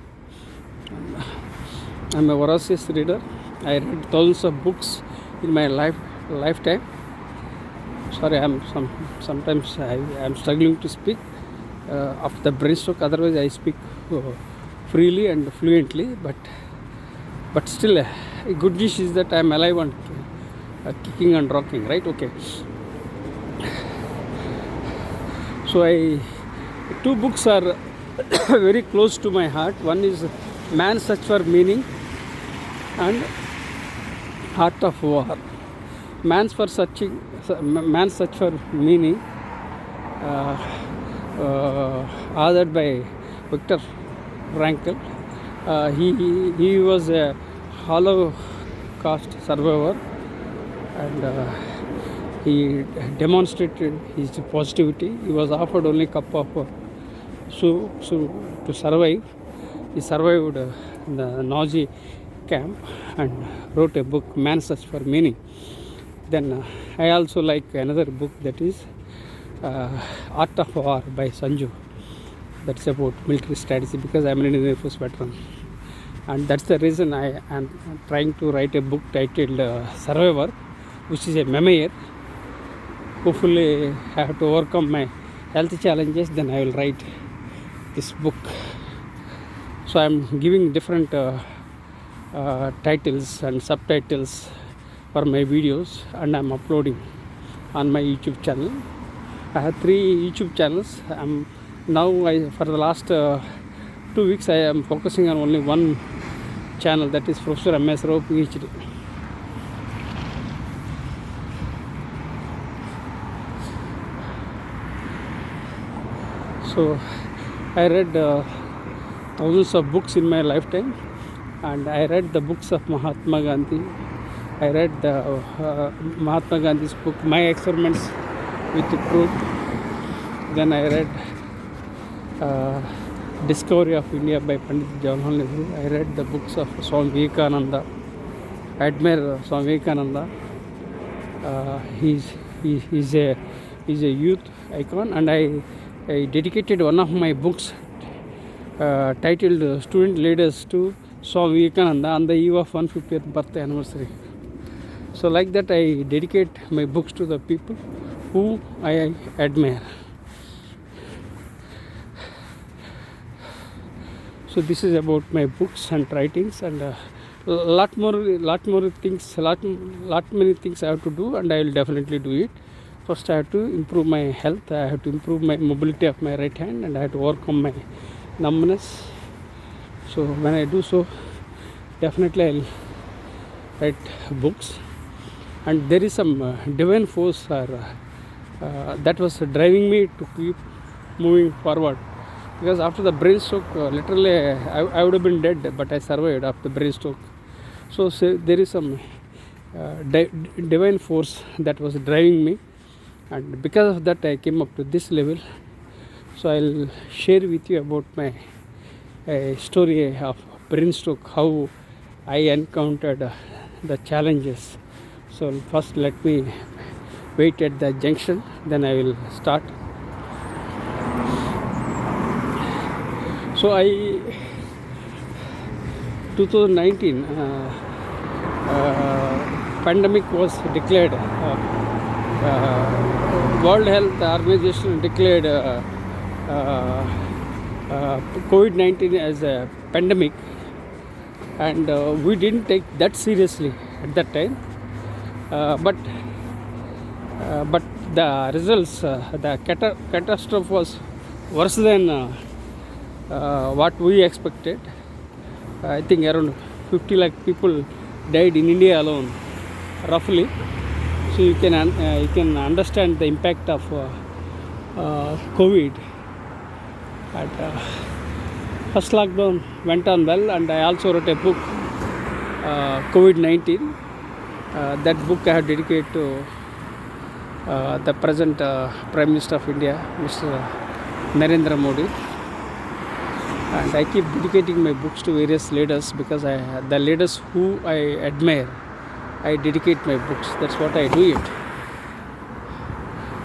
Speaker 1: I'm a voracious reader. I read thousands of books in my lifetime. Sorry, sometimes I am struggling to speak of the brainstroke. Otherwise, I speak freely and fluently. But still, good news is that I am alive and kicking and rocking. Right? Okay. So two books are very close to my heart. One is Man's Search for Meaning and Art of War. Man's Search for Meaning, authored by Viktor Frankl. He was a Holocaust survivor, and he demonstrated his positivity. He was offered only a cup of soup to survive. He survived the Nazi camp and wrote a book, Man's Search for Meaning. Then I also like another book, that is Art of War by Sanju. That's about military strategy, because I'm an Indian Air Force veteran, and that's the reason I am trying to write a book titled Survivor, which is a memoir. Hopefully I have to overcome my health challenges, then I will write this book. So I'm giving different titles and subtitles for my videos, and I'm uploading on my YouTube channel. I have 3 YouTube channels. For the last 2 weeks I am focusing on only one channel, that is Professor MSRao Ph.D. So I read thousands of books in my lifetime, and I read the books of Mahatma Gandhi. I read Mahatma Gandhi's book, My Experiments with Truth. Then I read Discovery of India by Pandit Jawaharlal Nehru. I read the books of Swami Vivekananda. I admire Swami Vivekananda. He's a youth icon, and I dedicated one of my books titled Student Leaders to Swami Vivekananda on the eve of 150th birthday anniversary. So like that, I dedicate my books to the people who I admire. So this is about my books and writings, and lot many things I have to do, and I will definitely do it. First I have to improve my health. I have to improve my mobility of my right hand, and I have to overcome my numbness. So when I do so, definitely I will write books. And there is some divine force that was driving me to keep moving forward, because after the brain stroke, literally I would have been dead, but I survived after the brain stroke. So there is some divine force that was driving me, and because of that I came up to this level. So I'll share with you about my story of brain stroke, how I encountered the challenges. So first let me wait at the junction, then I will start. So 2019 pandemic was declared. World Health Organization declared COVID-19 as a pandemic, and we didn't take that seriously at that time. But the results, the catastrophe was worse than what we expected. I think around 50 lakh people died in India alone, roughly. So you can understand the impact of COVID. First lockdown went on well, and I also wrote a book, COVID-19. That book I have dedicated to the present Prime Minister of India, Mr. Narendra Modi. And I keep dedicating my books to various leaders because the leaders who I admire, I dedicate my books. That's what I do it.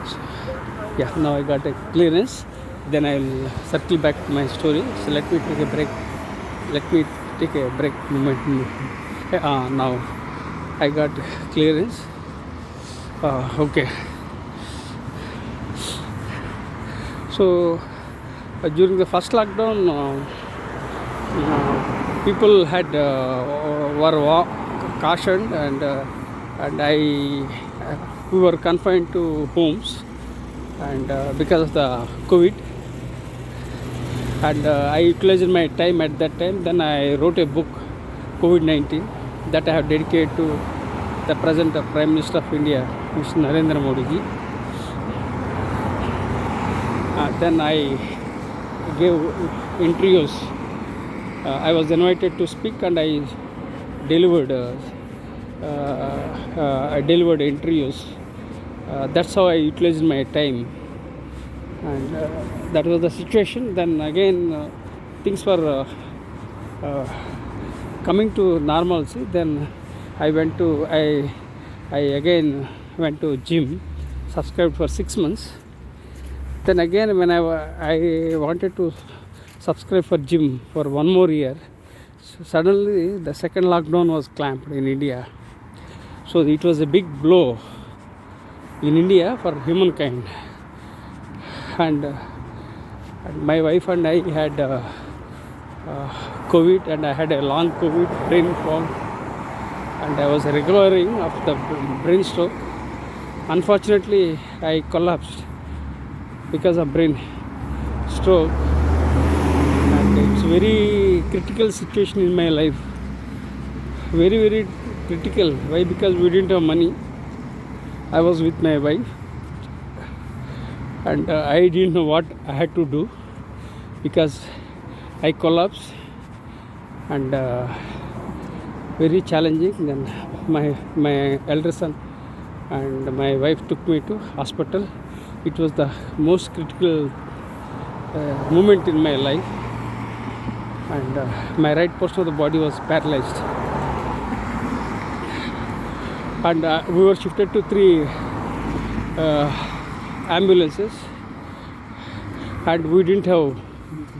Speaker 1: So, yeah, now I got a clearance. Then I will circle back to my story. So let me take a break. Moment. Now I got clearance. Okay. So during the first lockdown, people had were cautioned, and we were confined to homes, and because of the COVID, and I utilized my time at that time. Then I wrote a book, COVID-19, that I have dedicated to the present Prime Minister of India, Mr. Narendra Modi ji. Then I gave interviews. I was invited to speak, and I delivered interviews. That's how I utilized my time, and that was the situation. Then again, things were coming to normalcy. Then I again went to gym, subscribed for 6 months. Then again, when I wanted to subscribe for gym for 1 more year, so suddenly the second lockdown was clamped in India. So it was a big blow in India for humankind. And my wife and I had COVID, and I had a long COVID brain fog, and I was recovering of the brain stroke. Unfortunately, I collapsed because of brain stroke, and it's very critical situation in my life. Very, very critical. Why? Because we didn't have money. I was with my wife, and I didn't know what I had to do because I collapsed, and very challenging. Then my elder son and my wife took me to hospital. It was the most critical moment in my life, and my right portion of the body was paralyzed, and we were shifted to 3 ambulances, and we didn't have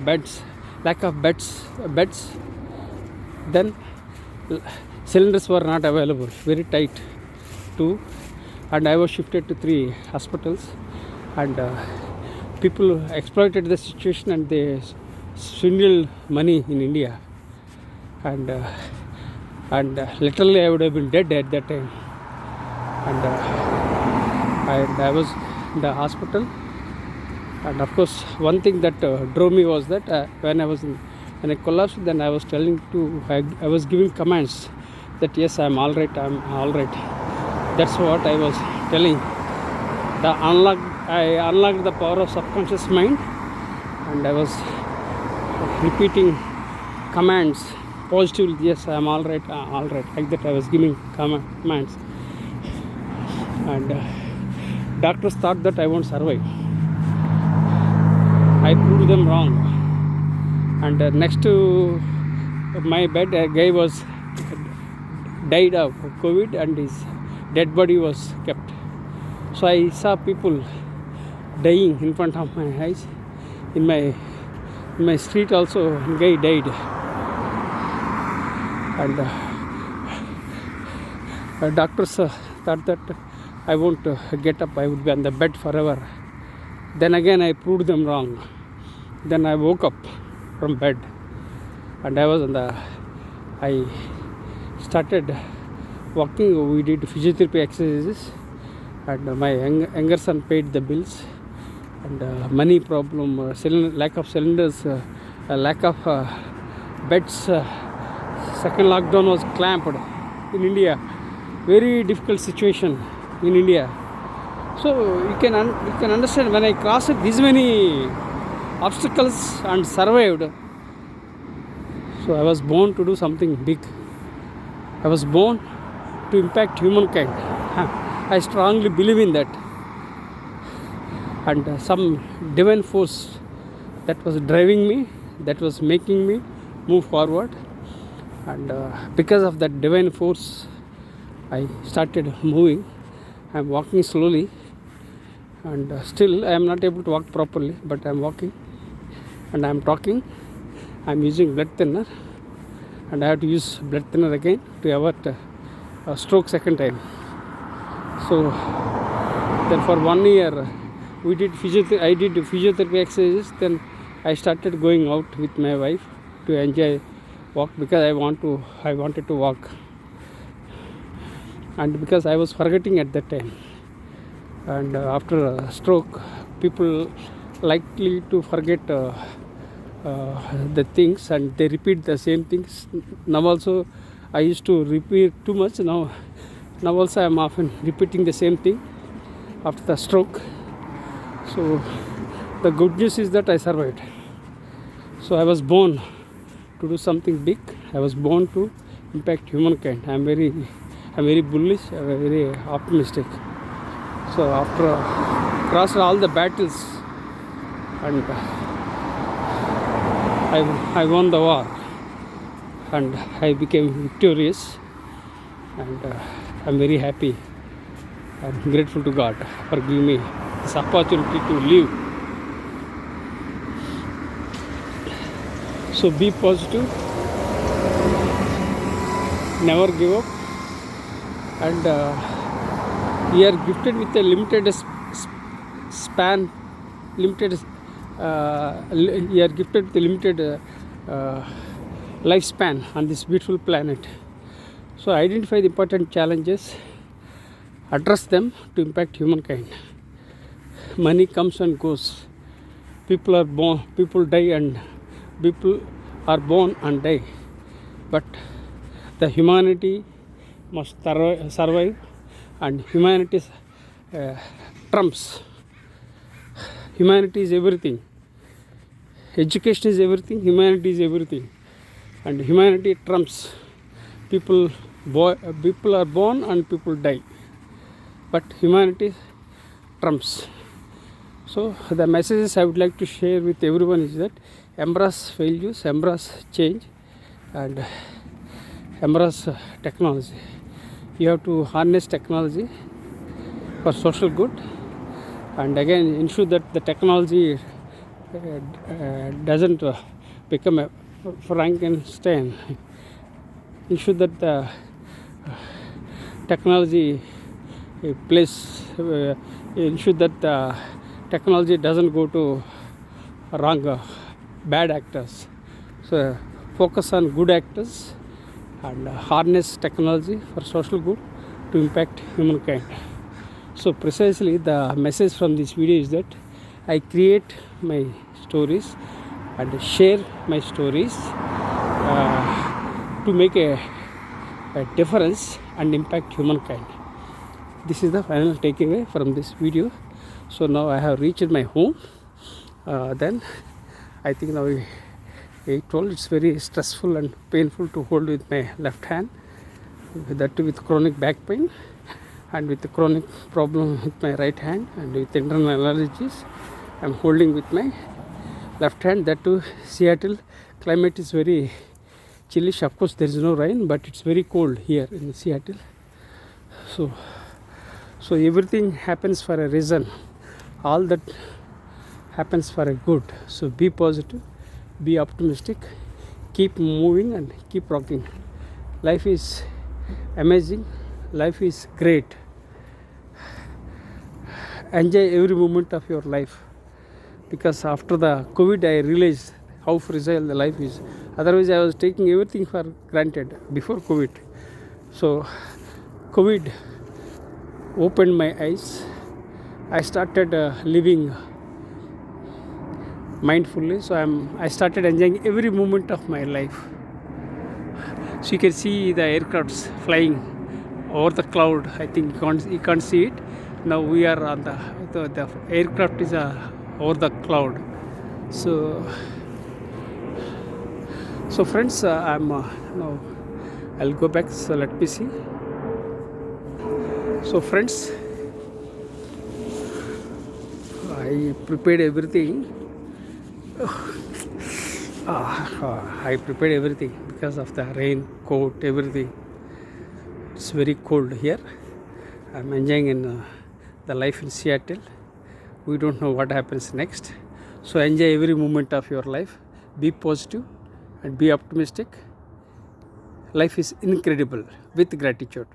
Speaker 1: beds, lack of beds. Then cylinders were not available, very tight too, and I was shifted to 3 hospitals, and people exploited the situation, and they swindled money in India, and literally I would have been dead at that time, and I was in the hospital. And of course, one thing that drove me was that when I collapsed, then I was I was giving commands that yes, I'm all right. That's what I was telling. I unlocked the power of subconscious mind, and I was repeating commands positively. Yes, I'm all right. Like that, I was giving commands, and doctors thought that I won't survive. I proved them wrong, and next to my bed, a guy was died of COVID, and his dead body was kept. So I saw people dying in front of my eyes. In my street also, a guy died, and doctors thought that I won't get up. I would be on the bed forever. Then again, I proved them wrong. Then I woke up from bed, and I started walking. We did physiotherapy exercises, and my younger son paid the bills, and money problem, lack of cylinders, lack of beds. Second lockdown was clamped in India. Very difficult situation in India. So you can understand, when I crossed these many obstacles and survived, So I was born to do something big. I was born to impact humankind. I strongly believe in that. And some divine force that was driving me, that was making me move forward. And because of that divine force, I started moving. I'm walking slowly, and still I am not able to walk properly, but I'm walking and I'm talking. I'm using blood thinner, and I have to use blood thinner again to avert a stroke second time. So then for 1 year I did physiotherapy exercises. Then I started going out with my wife to enjoy walk, because I wanted to walk, and because I was forgetting at that time. And after a stroke, people likely to forget the things, and they repeat the same things. Now also I used to repeat too much. Now also I am often repeating the same thing after the stroke. So the good news is that I survived. So I was born to do something big. I was born to impact humankind. I'm very bullish. I'm very optimistic. So after crossed all the battles, and I won the war, and I became victorious, and I'm very happy. I'm grateful to God for giving me this opportunity to live. So be positive, never give up, and we are gifted with a limited span, limited. We are gifted with a limited lifespan on this beautiful planet. So identify the important challenges, address them to impact humankind. Money comes and goes. People are born, people die, and people are born and die. But the humanity must survive, and humanity trumps. Humanity is everything. Education is everything. Humanity is everything, and humanity trumps. People are born and people die, but humanity trumps. So the messages I would like to share with everyone is that embrace failures, embrace change, and embrace technology. You have to harness technology for social good, and again ensure that the technology doesn't become a Frankenstein. Ensure that the technology ensure that the technology doesn't go to wrong, bad actors. So focus on good actors and harness technology for social good to impact humankind. So precisely the message from this video is that I create my stories and share my stories to make a difference and impact humankind. This is the final takeaway from this video. So now I have reached my home. Then I think now I told it's very stressful and painful to hold with my left hand, that too with chronic back pain and with the chronic problem with my right hand, and with internal allergies I'm holding with my left hand. That too Seattle climate is very chillish. Of course there is no rain, but it's very cold here in Seattle. So everything happens for a reason. All that happens for a good. So be positive, be optimistic, keep moving and keep rocking. Life is amazing, life is great. Enjoy every moment of your life, because after the COVID I realized how fragile the life is. Otherwise I was taking everything for granted before COVID. So COVID opened my eyes. I started living mindfully. So I started enjoying every moment of my life. So you can see the aircrafts flying over the cloud. I think you can't see it. Now we are on the aircraft is over the cloud. So So friends, I'm now I'll go back. So let me see. So friends, I prepared everything. I prepared everything because of the rain, coat, everything. It's very cold here. I'm enjoying in the life in Seattle. We don't know what happens next. So enjoy every moment of your life. Be positive and be optimistic. Life is incredible with gratitude.